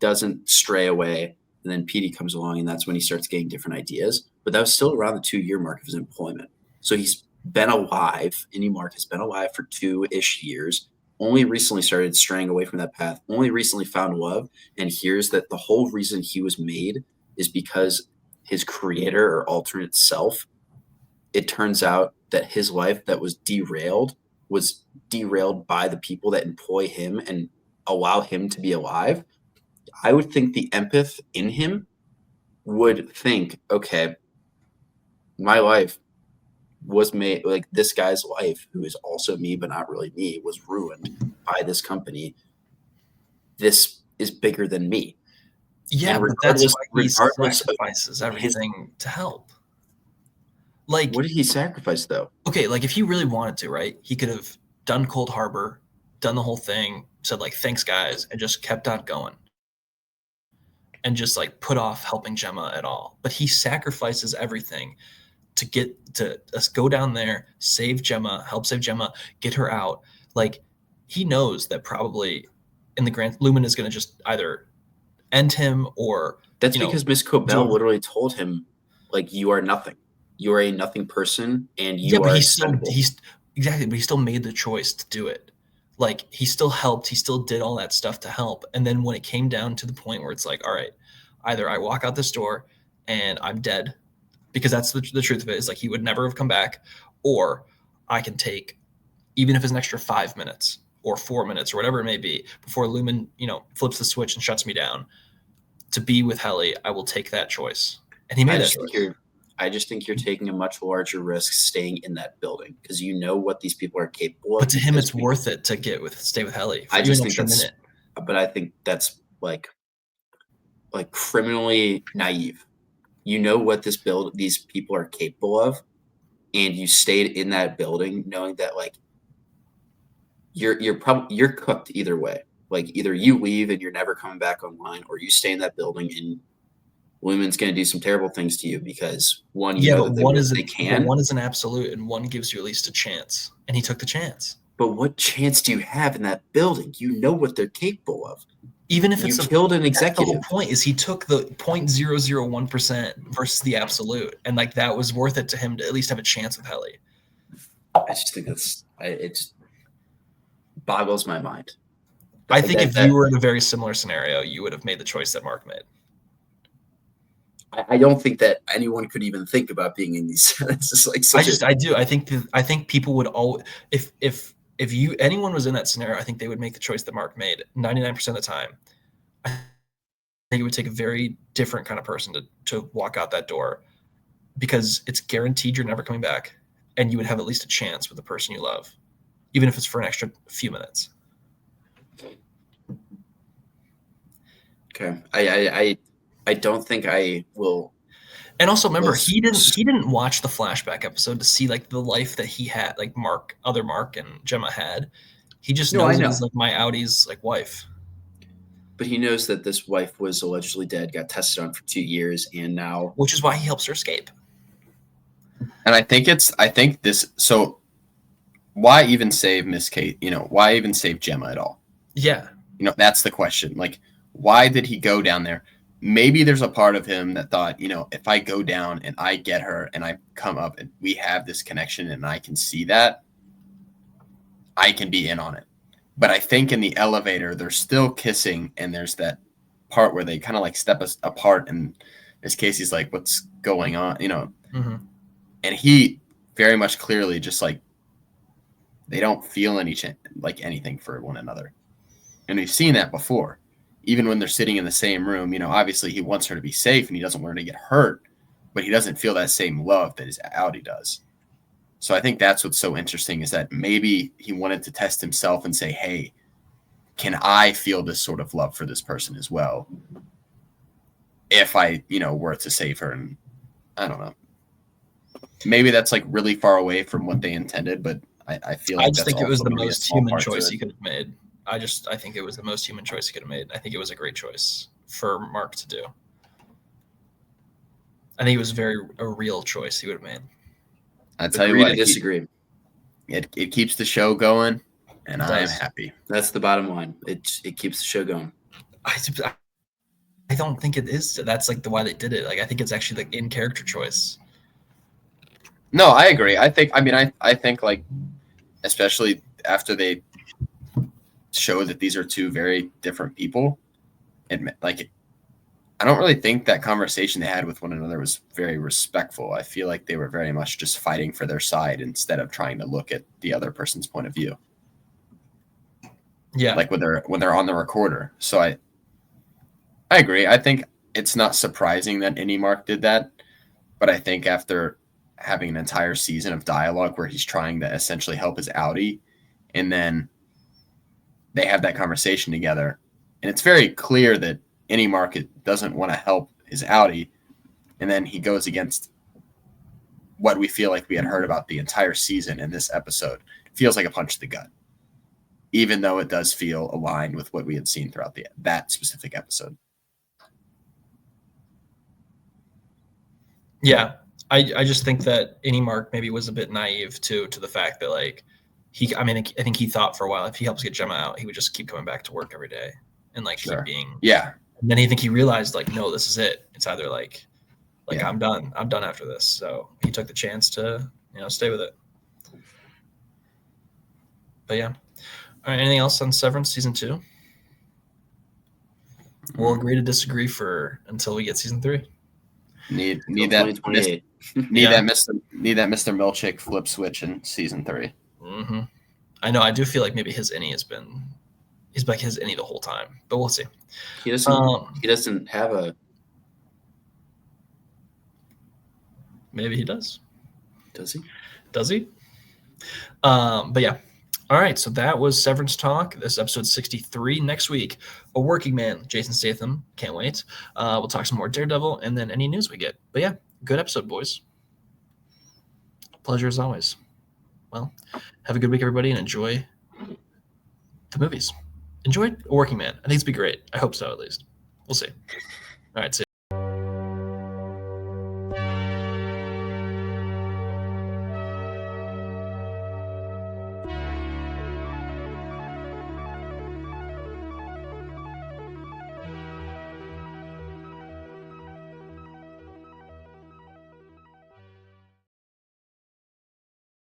doesn't stray away. And then PD comes along, and that's when he starts getting different ideas. But that was still around the 2-year mark of his employment. So he's been alive. Any Mark has been alive for 2-ish years. Only recently started straying away from that path. Only recently found love, and hears that the whole reason he was made is because his creator or alternate self. It turns out that his life that was derailed by the people that employ him and allow him to be alive. I would think the empath in him would think, okay, my life was made, like, this guy's life, who is also me but not really me, was ruined by this company. This is bigger than me. Yeah, but that's why he sacrifices everything to help. Like, what did he sacrifice, though? Okay, like, if he really wanted to, right, he could have done Cold Harbor, done the whole thing, said, like, thanks, guys, and just kept on going. And just, like, put off helping Gemma at all. But he sacrifices everything to get to us, go down there, save Gemma, help save Gemma, get her out. Like, he knows that probably in the grand Lumen is going to just either end him or that's because Miss Cobell literally told him, like, you are nothing. You are a nothing person, and you are expendable. Exactly, but he still made the choice to do it. Like, he still helped, he still did all that stuff to help. And then when it came down to the point where it's like, all right, either I walk out this door and I'm dead, because that's the truth of it, is like he would never have come back, or I can take, even if it's an extra 5 minutes or 4 minutes or whatever it may be, before Lumen, flips the switch and shuts me down, to be with Helly, I will take that choice. And he made that choice. I just think you're taking a much larger risk staying in that building because you know what these people are capable of. But to him, it's worth it to stay with Helly. I just think that's, but I think that's like criminally naive. You know what these people are capable of, and you stayed in that building knowing that, like, you're cooked either way. Like, either you leave and you're never coming back online, or you stay in that building and Lumen's going to do some terrible things to you because one is an absolute, and one gives you at least a chance, and he took the chance. But what chance do you have in that building? You know what they're capable of. Even if you killed an executive. The whole point is he took the 0.001% versus the absolute, and, like, that was worth it to him to at least have a chance with Helly. I just think it boggles my mind. I think if you were in a very similar scenario, you would have made the choice that Mark made. I don't think that anyone could even think about being in these. It's just like I do. I think people would all if anyone was in that scenario, I think they would make the choice that Mark made 99% of the time. I think it would take a very different kind of person to walk out that door, because it's guaranteed you're never coming back, and you would have at least a chance with the person you love, even if it's for an extra few minutes. Okay. I don't think I will. And also remember, he didn't watch the flashback episode to see like the life that he had, like other Mark and Gemma had. He just knows it was like my Audi's like wife. But he knows that this wife was allegedly dead, got tested on for 2 years, and now, which is why he helps her escape. And I think this. So why even save Miss Kate? Why even save Gemma at all? Yeah. That's the question. Like, why did he go down there? Maybe there's a part of him that thought, if I go down and I get her and I come up and we have this connection and I can see that, I can be in on it. But I think in the elevator, they're still kissing, and there's that part where they kind of like step us apart, and Miss Casey's like, what's going on? Mm-hmm. And he very much clearly just like, they don't feel anything for one another. And we've seen that before. Even when they're sitting in the same room, obviously he wants her to be safe and he doesn't want her to get hurt, but he doesn't feel that same love that his Audi does. So I think that's what's so interesting, is that maybe he wanted to test himself and say, hey, can I feel this sort of love for this person as well? If I, were to save her. And I don't know. Maybe that's like really far away from what they intended, but I feel like I just think it was the most human choice he could have made. I think it was the most human choice he could have made. I think it was a great choice for Mark to do. I think it was a real choice he would have made. I tell you what, disagree. It keeps the show going, and I'm happy. That's the bottom line. It keeps the show going. I don't think it is. That's like why they did it. Like, I think it's actually like in character choice. No, I agree. I think like, especially after they show that these are two very different people, and like, I don't really think that conversation they had with one another was very respectful. I feel like they were very much just fighting for their side instead of trying to look at the other person's point of view. Yeah. Like when they're on the recorder. So I agree. I think it's not surprising that Mark did that, but I think after having an entire season of dialogue where he's trying to essentially help his Audi, and then they have that conversation together, and it's very clear that Mark doesn't want to help his Audi, and then he goes against what we feel like we had heard about the entire season in this episode. It feels like a punch to the gut, even though it does feel aligned with what we had seen throughout that specific episode. Yeah, I just think that Mark maybe was a bit naive to the fact that like I think he thought for a while if he helps get Gemma out, he would just keep coming back to work every day and like keep being And then he realized like, no, this is it. It's either like I'm done after this. So he took the chance to stay with it. But yeah. All right. Anything else on Severance season 2? We'll agree to disagree until we get season 3. Need that Mr. Milchick flip switch in season 3. Mm-hmm. I know. I do feel like maybe his innie he's like his innie the whole time, but we'll see. He doesn't have a. Maybe he does. Does he? Does he? But yeah. All right. So that was Severance Talk. This is episode 63. Next week, A Working Man, Jason Statham. Can't wait. We'll talk some more Daredevil and then any news we get. But yeah, good episode, boys. Pleasure as always. Well, have a good week, everybody, and enjoy the movies. Enjoy A Working Man. I think it's be great. I hope so, at least. We'll see. All right. See ya.